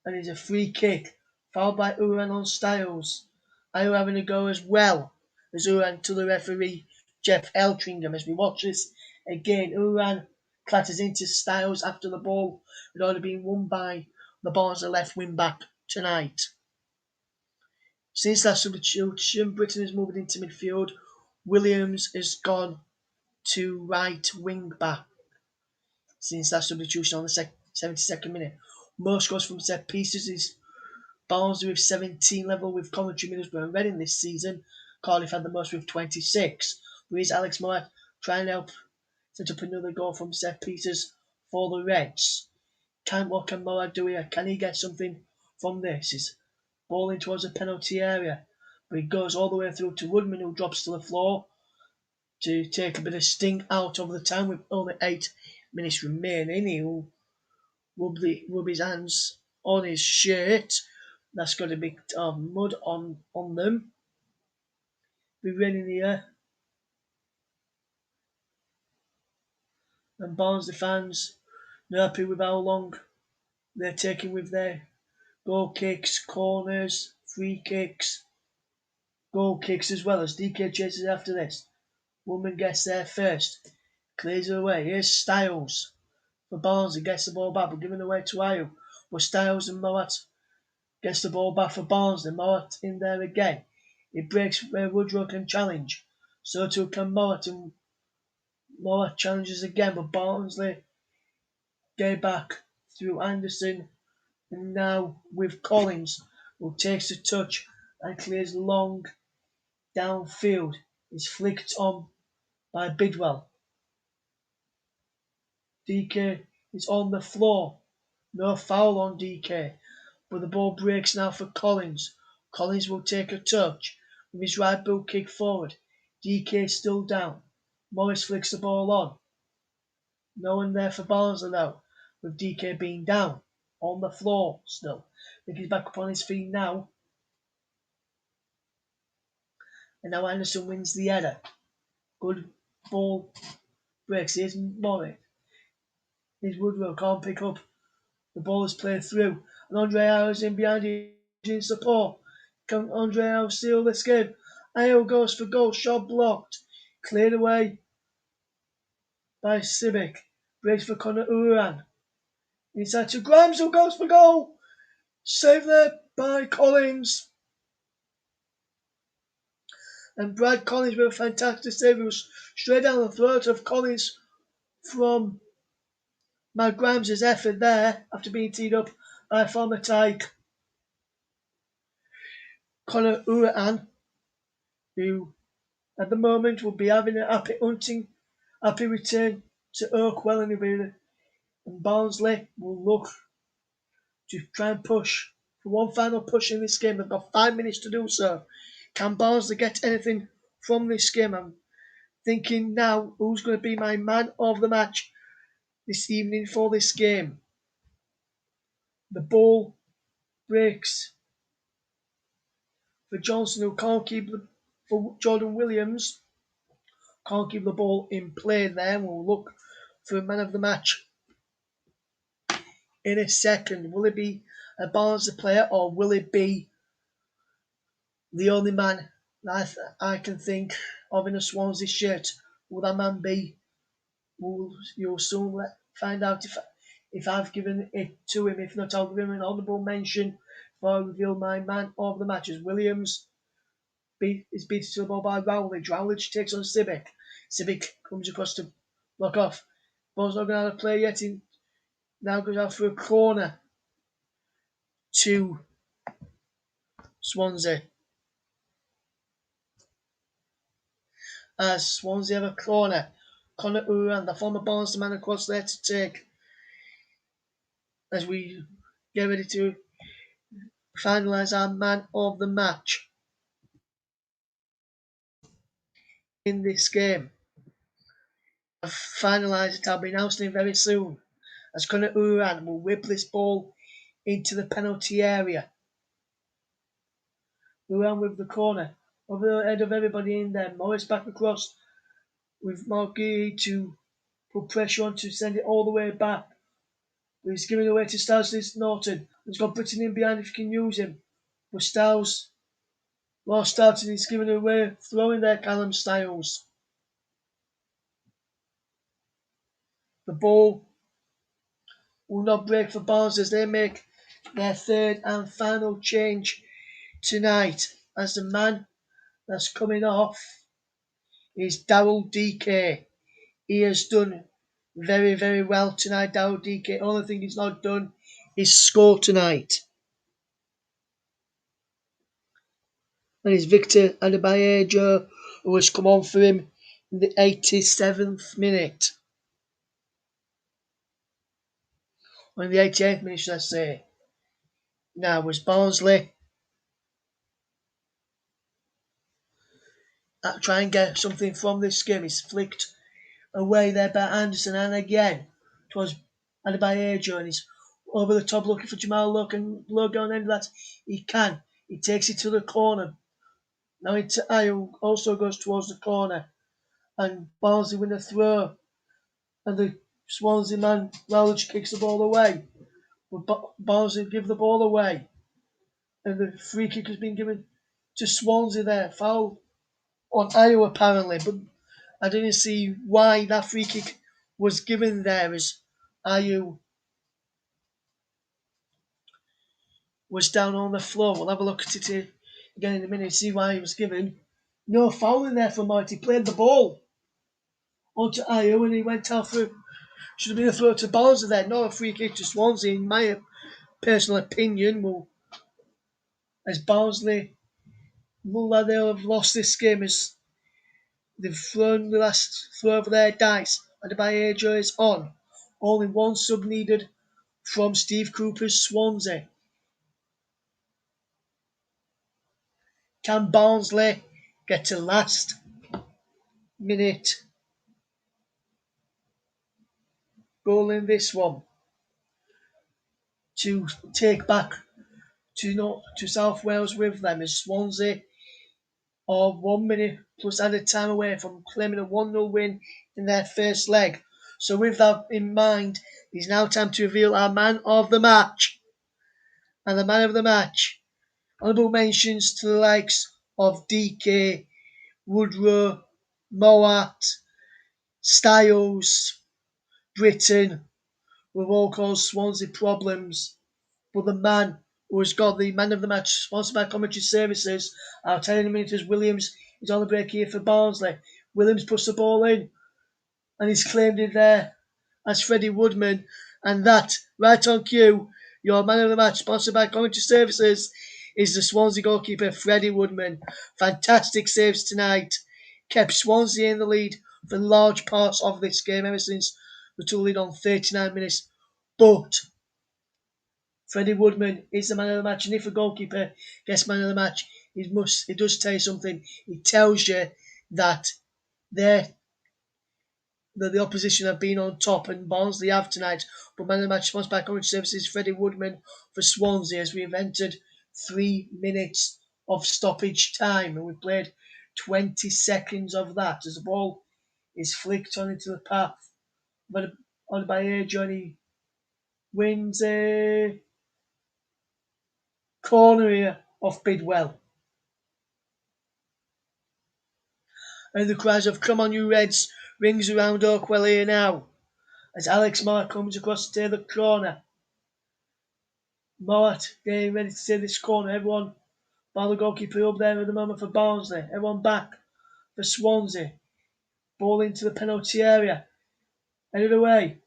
And it's a free kick. Fouled by Uran on Styles. Ayo having a go as well as Uran to the referee, Jeff Eltringham. As we watch this again, Uran clatters into Styles after the ball had already been won by the Barnsley left wing back tonight. Since that substitution, Britain is moving into midfield. Williams has gone to right wing back since that substitution on the 72nd minute. Most goals from set pieces is Barnsley with 17 level with Coventry, Middlesbrough and Reading this season. Cardiff had the most with 26. Here's Alex Moore trying to help set up another goal from set pieces for the Reds. What can Moore do here? Can he get something from this? He's balling towards the penalty area, but he goes all the way through to Woodman, who drops to the floor to take a bit of sting out of the time with only 8 minutes remaining. He'll rub his hands on his shirt. That's got a bit of mud on them. Be raining here. And Barnsley fans not happy with how long they're taking with their goal kicks, corners, free kicks, goal kicks as well as DK chases after this. Woman gets there first, clears it away. Here's Styles for Barnsley, gets the ball back, but giving away to Ayew. But Styles and Moat gets the ball back for Barnsley. Moat in there again. It breaks where Woodrow can challenge. So too can Moat, and Moat challenges again, but Barnsley get back through Anderson, and now with Collins, who takes a touch and clears long downfield. Is flicked on by Bidwell. DK is on the floor. No foul on DK, but the ball breaks now for Collins. Collins will take a touch with his right boot kick forward. DK still down. Morris flicks the ball on. No one there for Barnsley now, with DK being down on the floor still. I think he's back up on his feet now. And now Anderson wins the header. Good ball breaks. Here's Morris. Here's Woodrow, can't pick up. The ball is played through. And Andre Ayew is in behind him in support. Can Andre Ayew seal this game? Ayew goes for goal. Shot blocked. Cleared away by Simic. Breaks for Conor Uran. Inside to Grimes, who goes for goal. Saved there by Collins. And Brad Collins with a fantastic save. It was straight down the throat of Collins from Matt Grimes' effort there after being teed up by former Tyke Conor Uran, who at the moment will be having a happy return to Oakwell and Barnsley will look to try and push for one final push in this game. They've got 5 minutes to do so. Can Barnsley get anything from this game? I'm thinking now, who's going to be my man of the match this evening for this game? The ball breaks for Johnson, who can't keep for Jordan Williams. Can't keep the ball in play there. We'll look for a man of the match in a second. Will it be a Barnsley player, or will it be the only man that I can think of in a Swansea shirt? Will that man be? You'll soon find out if I've given it to him. If not, I'll give him an honourable mention before I reveal my man of the match. As Williams is beaten to the ball by Rowledge. Rowledge takes on Sibic. Sibic comes across to block off. Ball's not going to play yet. He now goes out for a corner to Swansea. As Swansea have a corner. Conor Uran, the former Barnsley man, across there to take. As we get ready to finalise our man of the match in this game. I've finalised it. I'll be announcing it very soon. As Conor Uran will whip this ball into the penalty area. Uran with the corner. Over the head of everybody in there. Morris back across with Marquis to put pressure on to send it all the way back. But he's giving away to Styles Norton. He's got Britton in behind if you can use him. But Styles lost out and he's giving away, throwing there Callum Styles. The ball will not break for Barnes as they make their third and final change tonight. As the man that's coming off is Daryl DK. He has done very, very well tonight, Daryl DK. Only thing he's not done is score tonight. and it's Victor Adebayo who has come on for him in the 87th minute. Or in the 88th minute, should I say. Now was Barnsley try and get something from this game. He's flicked away there by Anderson, and again it was Adebayo, and he's over the top looking for Jamal Logan on end of that. He can. He takes it to the corner. Now Ayo also goes towards the corner, and Barnsley win a throw, and the Swansea man Rowledge kicks the ball away. But Barnsley give the ball away, and the free kick has been given to Swansea there. Foul on Ayo apparently, but I didn't see why that free kick was given there as Ayo was down on the floor. We'll have a look at it again in a minute, see why it was given. No foul in there for Mike. He played the ball onto Ayo and he went out for, should have been a throw to Barnsley there, not a free kick to Swansea, in my personal opinion. Well, as Barnsley, well, they'll have lost this game as they've thrown the last throw of their dice. Adebayo is on. Only one sub needed from Steve Cooper's Swansea. Can Barnsley get to last minute goal in this one to take back to South Wales with them, as Swansea are 1 minute plus added time away from claiming a 1-0 win in their first leg. So with that in mind, it's now time to reveal our man of the match. And the man of the match, honourable mentions to the likes of DK, Woodrow, Moat, Styles, Britton, who have all caused Swansea problems. But the man who has got the man of the match, sponsored by Commentary Services, I'll tell you in a minute, as Williams is on the break here for Barnsley. Williams puts the ball in, and he's claimed it there as Freddie Woodman. And that, right on cue, your man of the match, sponsored by Commentary Services, is the Swansea goalkeeper, Freddie Woodman. Fantastic saves tonight. Kept Swansea in the lead for large parts of this game ever since the took lead on 39 minutes. But Freddie Woodman is the man of the match, and if a goalkeeper gets man of the match, it does tell you something. It tells you that the opposition have been on top, and Barnsley have tonight. But man of the match, sponsored by Commentary Services, Freddie Woodman for Swansea, as we have entered 3 minutes of stoppage time, and we've played 20 seconds of that as the ball is flicked on into the path. But on by Johnny wins a corner here off Bidwell. And the cries of "Come on, you Reds" rings around Oakwell here now, as Alex Moore comes across to take the corner. Moore getting ready to take this corner. Everyone, while the goalkeeper up there at the moment for Barnsley. Everyone back for Swansea. Ball into the penalty area. Headed away.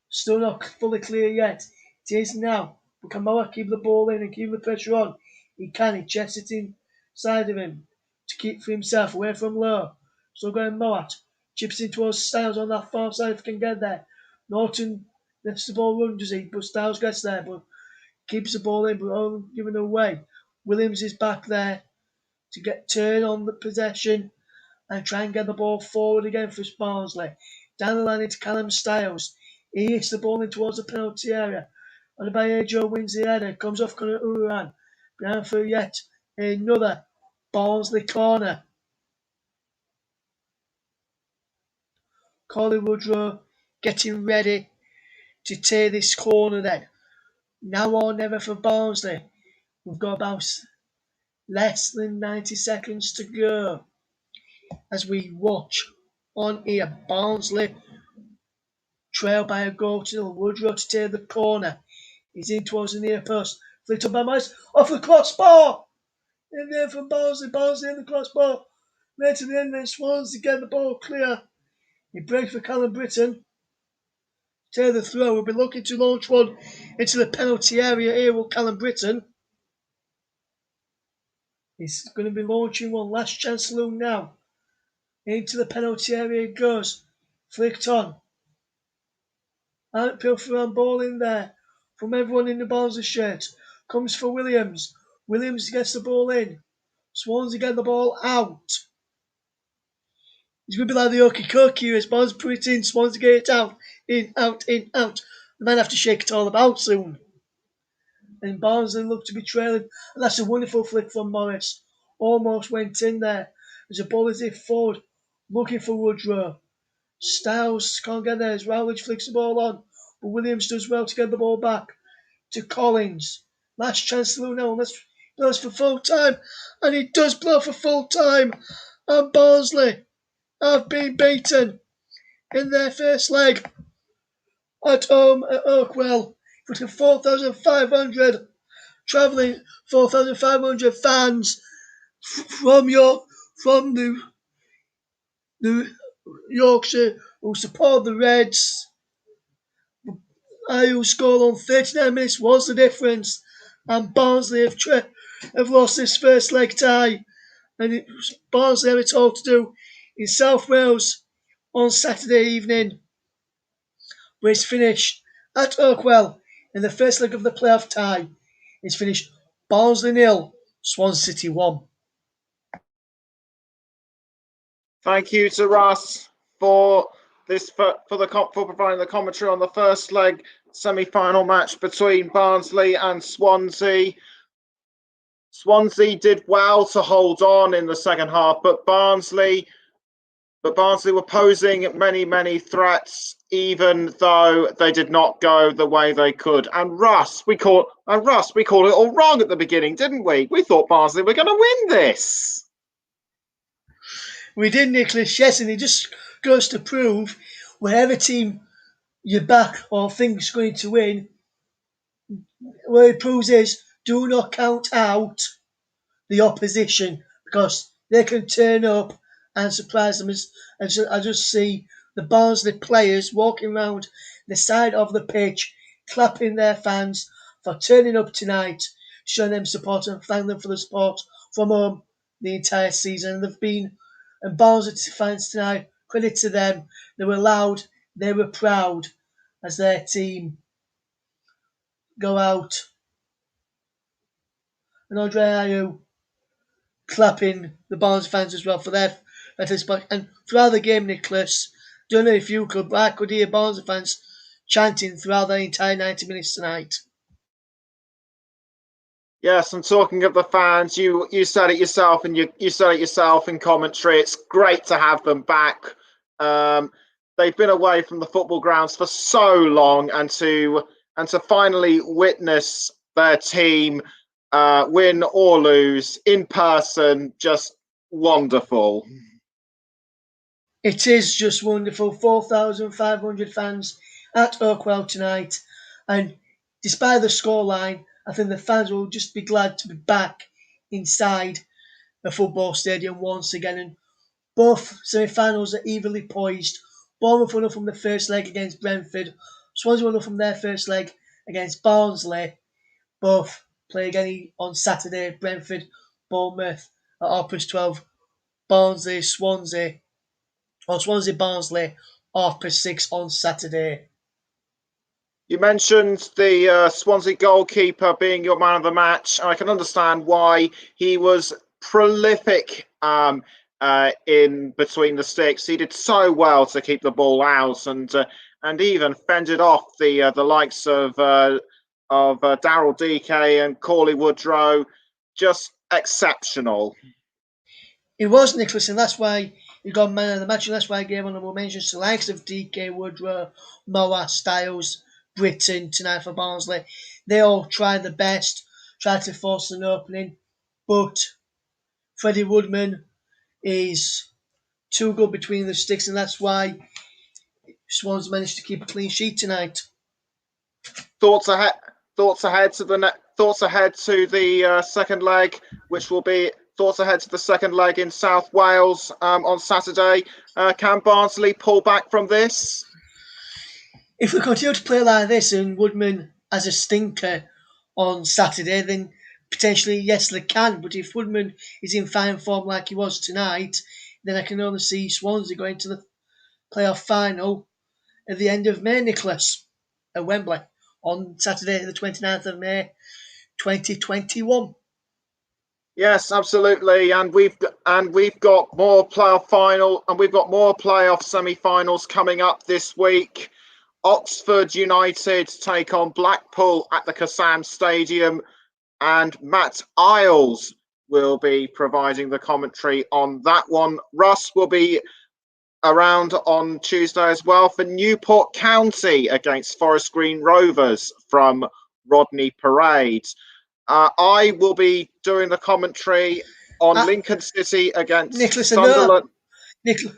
Still not fully clear yet. It is now. But can Moore keep the ball in and keep the pressure on? He can. He checks it inside of him to keep for himself away from Lowe. So going Moat. Chips in towards Styles on that far side if he can get there. Norton lets the ball run, does he? But Styles gets there, but keeps the ball in, but only giving away. Williams is back there to get turn on the possession and try and get the ball forward again for Barnsley. Down the line into Callum Styles. He hits the ball in towards the penalty area. And Adebayo wins the header. Comes off Conor Uran. Behind for yet another Barnsley corner. Colin Woodrow getting ready to take this corner then. Now or never for Barnsley. We've got about less than 90 seconds to go as we watch on here. Barnsley trail by a goal to Woodrow to take the corner. He's in towards the near post. Flicked up by Mice. Off the crossbar! In there from Barnsley. Barnsley in the crossbar. Right to the end then Swansea get the ball clear. He breaks for Callum Britton. Take the throw. We'll be looking to launch one into the penalty area here with Callum Britton. He's going to be launching one. Last chance saloon now. Into the penalty area it goes. Flicked on. Ant Pilfer ball in there. From everyone in the Barnsley shirt. Comes for Williams. Williams gets the ball in. Swansea get the ball out. It's going to be like the Okie Kokie as Barnes put it in. Swansea get it out. In, out, in, out. They might have to shake it all about soon. And Barnsley look to be trailing. And that's a wonderful flick from Morris. Almost went in there. There's a ball as if forward. Looking for Woodrow. Styles can't get there as Rowledge flicks the ball on. But Williams does well to get the ball back to Collins. Last chance to Luna. Let's blows for full time. And he does blow for full time. And Barnsley have been beaten in their first leg at home at Oakwell. For 4,500 travelling 4,500 fans from the Yorkshire who support the Reds. Who scored on 39 minutes was the difference, and Barnsley have lost this first leg tie, and Barnsley have it all to do in South Wales on Saturday evening, where it's finished at Oakwell in the first leg of the playoff tie. It's finished Barnsley 0, Swansea City 1. Thank you to Russ for providing the commentary on the first leg semi-final match between Barnsley and Swansea. Swansea did well to hold on in the second half, but Barnsley were posing many threats, even though they did not go the way they could. And Russ, we called it all wrong at the beginning, didn't we? We thought Barnsley were going to win this. We did, Nicholas, yes, and it just goes to prove whatever team you back or think's going to win, what it proves is do not count out the opposition, because they can turn up and surprise them. I just see the Barnsley players walking around the side of the pitch, clapping their fans for turning up tonight, showing them support and thanking them for the support from home the entire season. And Barnsley fans tonight, credit to them, they were loud, they were proud as their team go out. And Andre Ayew clapping the Barnes fans as well for their participation. And throughout the game, Nicholas, don't know if you could, but I could hear Barnes fans chanting throughout the entire 90 minutes tonight. Yes, and talking of the fans, you said it yourself, and you said it yourself in commentary. It's great to have them back. They've been away from the football grounds for so long, and to finally witness their team win or lose in person, just wonderful. It is just wonderful. 4,500 fans at Oakwell tonight, and despite the scoreline, I think the fans will just be glad to be back inside a football stadium once again. And both semi-finals are evenly poised. Bournemouth won from the first leg against Brentford. Swansea won from their first leg against Barnsley. Both play again on Saturday. Brentford, Bournemouth at 12:30. Barnsley, Swansea. Or Swansea, Barnsley, 6:30 on Saturday. You mentioned the Swansea goalkeeper being your man of the match. I can understand why. He was prolific in between the sticks. He did so well to keep the ball out, and even fended off the likes of Daryl DK and Corley Woodrow. Just exceptional. It was, Nicholas, and that's why he got man of the match, and that's why I gave honourable mentions to the likes of DK, Woodrow, Moa, Styles, Britton tonight for Barnsley. They all tried their best, tried to force an opening, but Freddie Woodman is too good between the sticks, and that's why Swans managed to keep a clean sheet tonight. Thoughts ahead to the second leg, which will be thoughts ahead to the second leg in South Wales on Saturday. Can Barnsley pull back from this? If we continue to play like this and Woodman has a stinker on Saturday, then potentially, yes, they can. But if Woodman is in fine form like he was tonight, then I can only see Swansea going to the playoff final at the end of May, Nicholas, at Wembley on Saturday, the 29th of May, 2021. Yes, absolutely, and we've got more playoff final, and we've got more playoff semi-finals coming up this week. Oxford United take on Blackpool at the Kassam Stadium, and Matt Isles will be providing the commentary on that one. Russ will be around on Tuesday as well for Newport County against Forest Green Rovers from Rodney Parade. I will be doing the commentary on Lincoln City against Nicholas, Sunderland. Nicholas,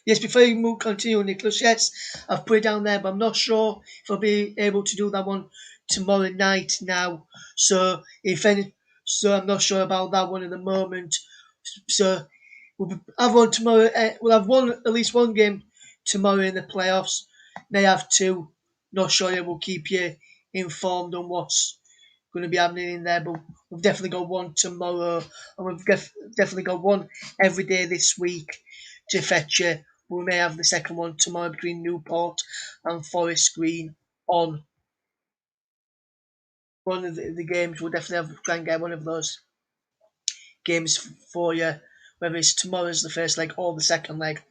yes, before you continue, Nicholas, yes, I've put it down there, but I'm not sure if I'll be able to do that one tomorrow night now. So I'm not sure about that one at the moment. So we'll have one tomorrow. We'll have at least one game tomorrow in the playoffs. May have two. Not sure. We'll keep you informed on what's going to be happening in there, but we've definitely got one tomorrow, and we've definitely got one every day this week to fetch you. We may have the second one tomorrow between Newport and Forest Green on one of the games. We'll definitely try and get one of those games for you, whether it's tomorrow's the first leg or the second leg.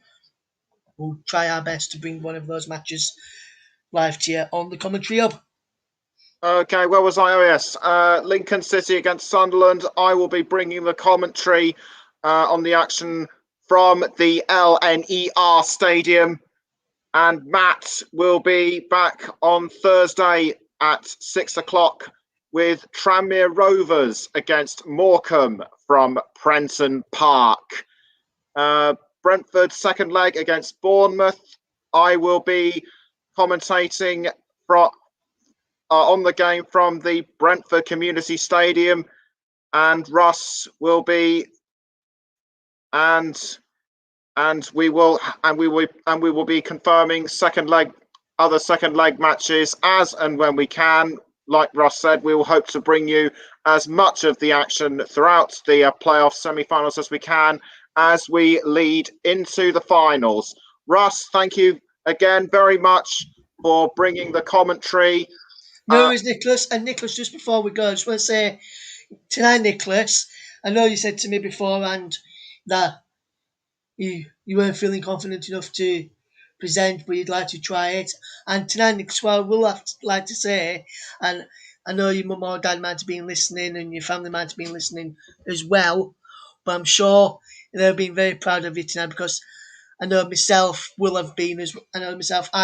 We'll try our best to bring one of those matches live to you on the commentary hub. Okay, where was I? Oh, yes. Lincoln City against Sunderland. I will be bringing the commentary on the action from the LNER Stadium. And Matt will be back on Thursday at 6 o'clock with Tranmere Rovers against Morecambe from Prenton Park. Brentford second leg against Bournemouth. I will be commentating on the game from the Brentford Community Stadium, and Russ will be, and we will be confirming other second leg matches as and when we can. Like Russ said, we will hope to bring you as much of the action throughout the playoff semi-finals as we can as we lead into the finals. Russ, thank you again very much for bringing the commentary. No worries, Nicholas. And Nicholas, just before we go, I just want to say tonight, Nicholas, I know you said to me beforehand that you weren't feeling confident enough to present, but you'd like to try it. And tonight, Nicholas, what I will like to say, and I know your mum or dad might have been listening and your family might have been listening as well, but I'm sure they've been very proud of you tonight because I know myself will have been I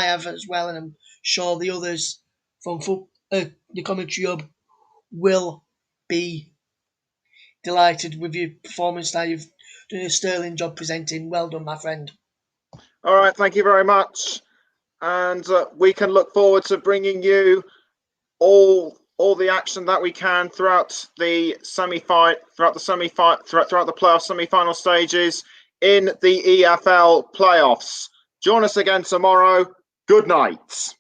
have as well, and I'm sure the others from the commentary hub will be delighted with your performance now. You've done a sterling job presenting. Well done, my friend. All right, thank you very much. And we can look forward to bringing you all the action that we can throughout the playoff semi-final stages in the EFL playoffs. Join us again tomorrow. Good night.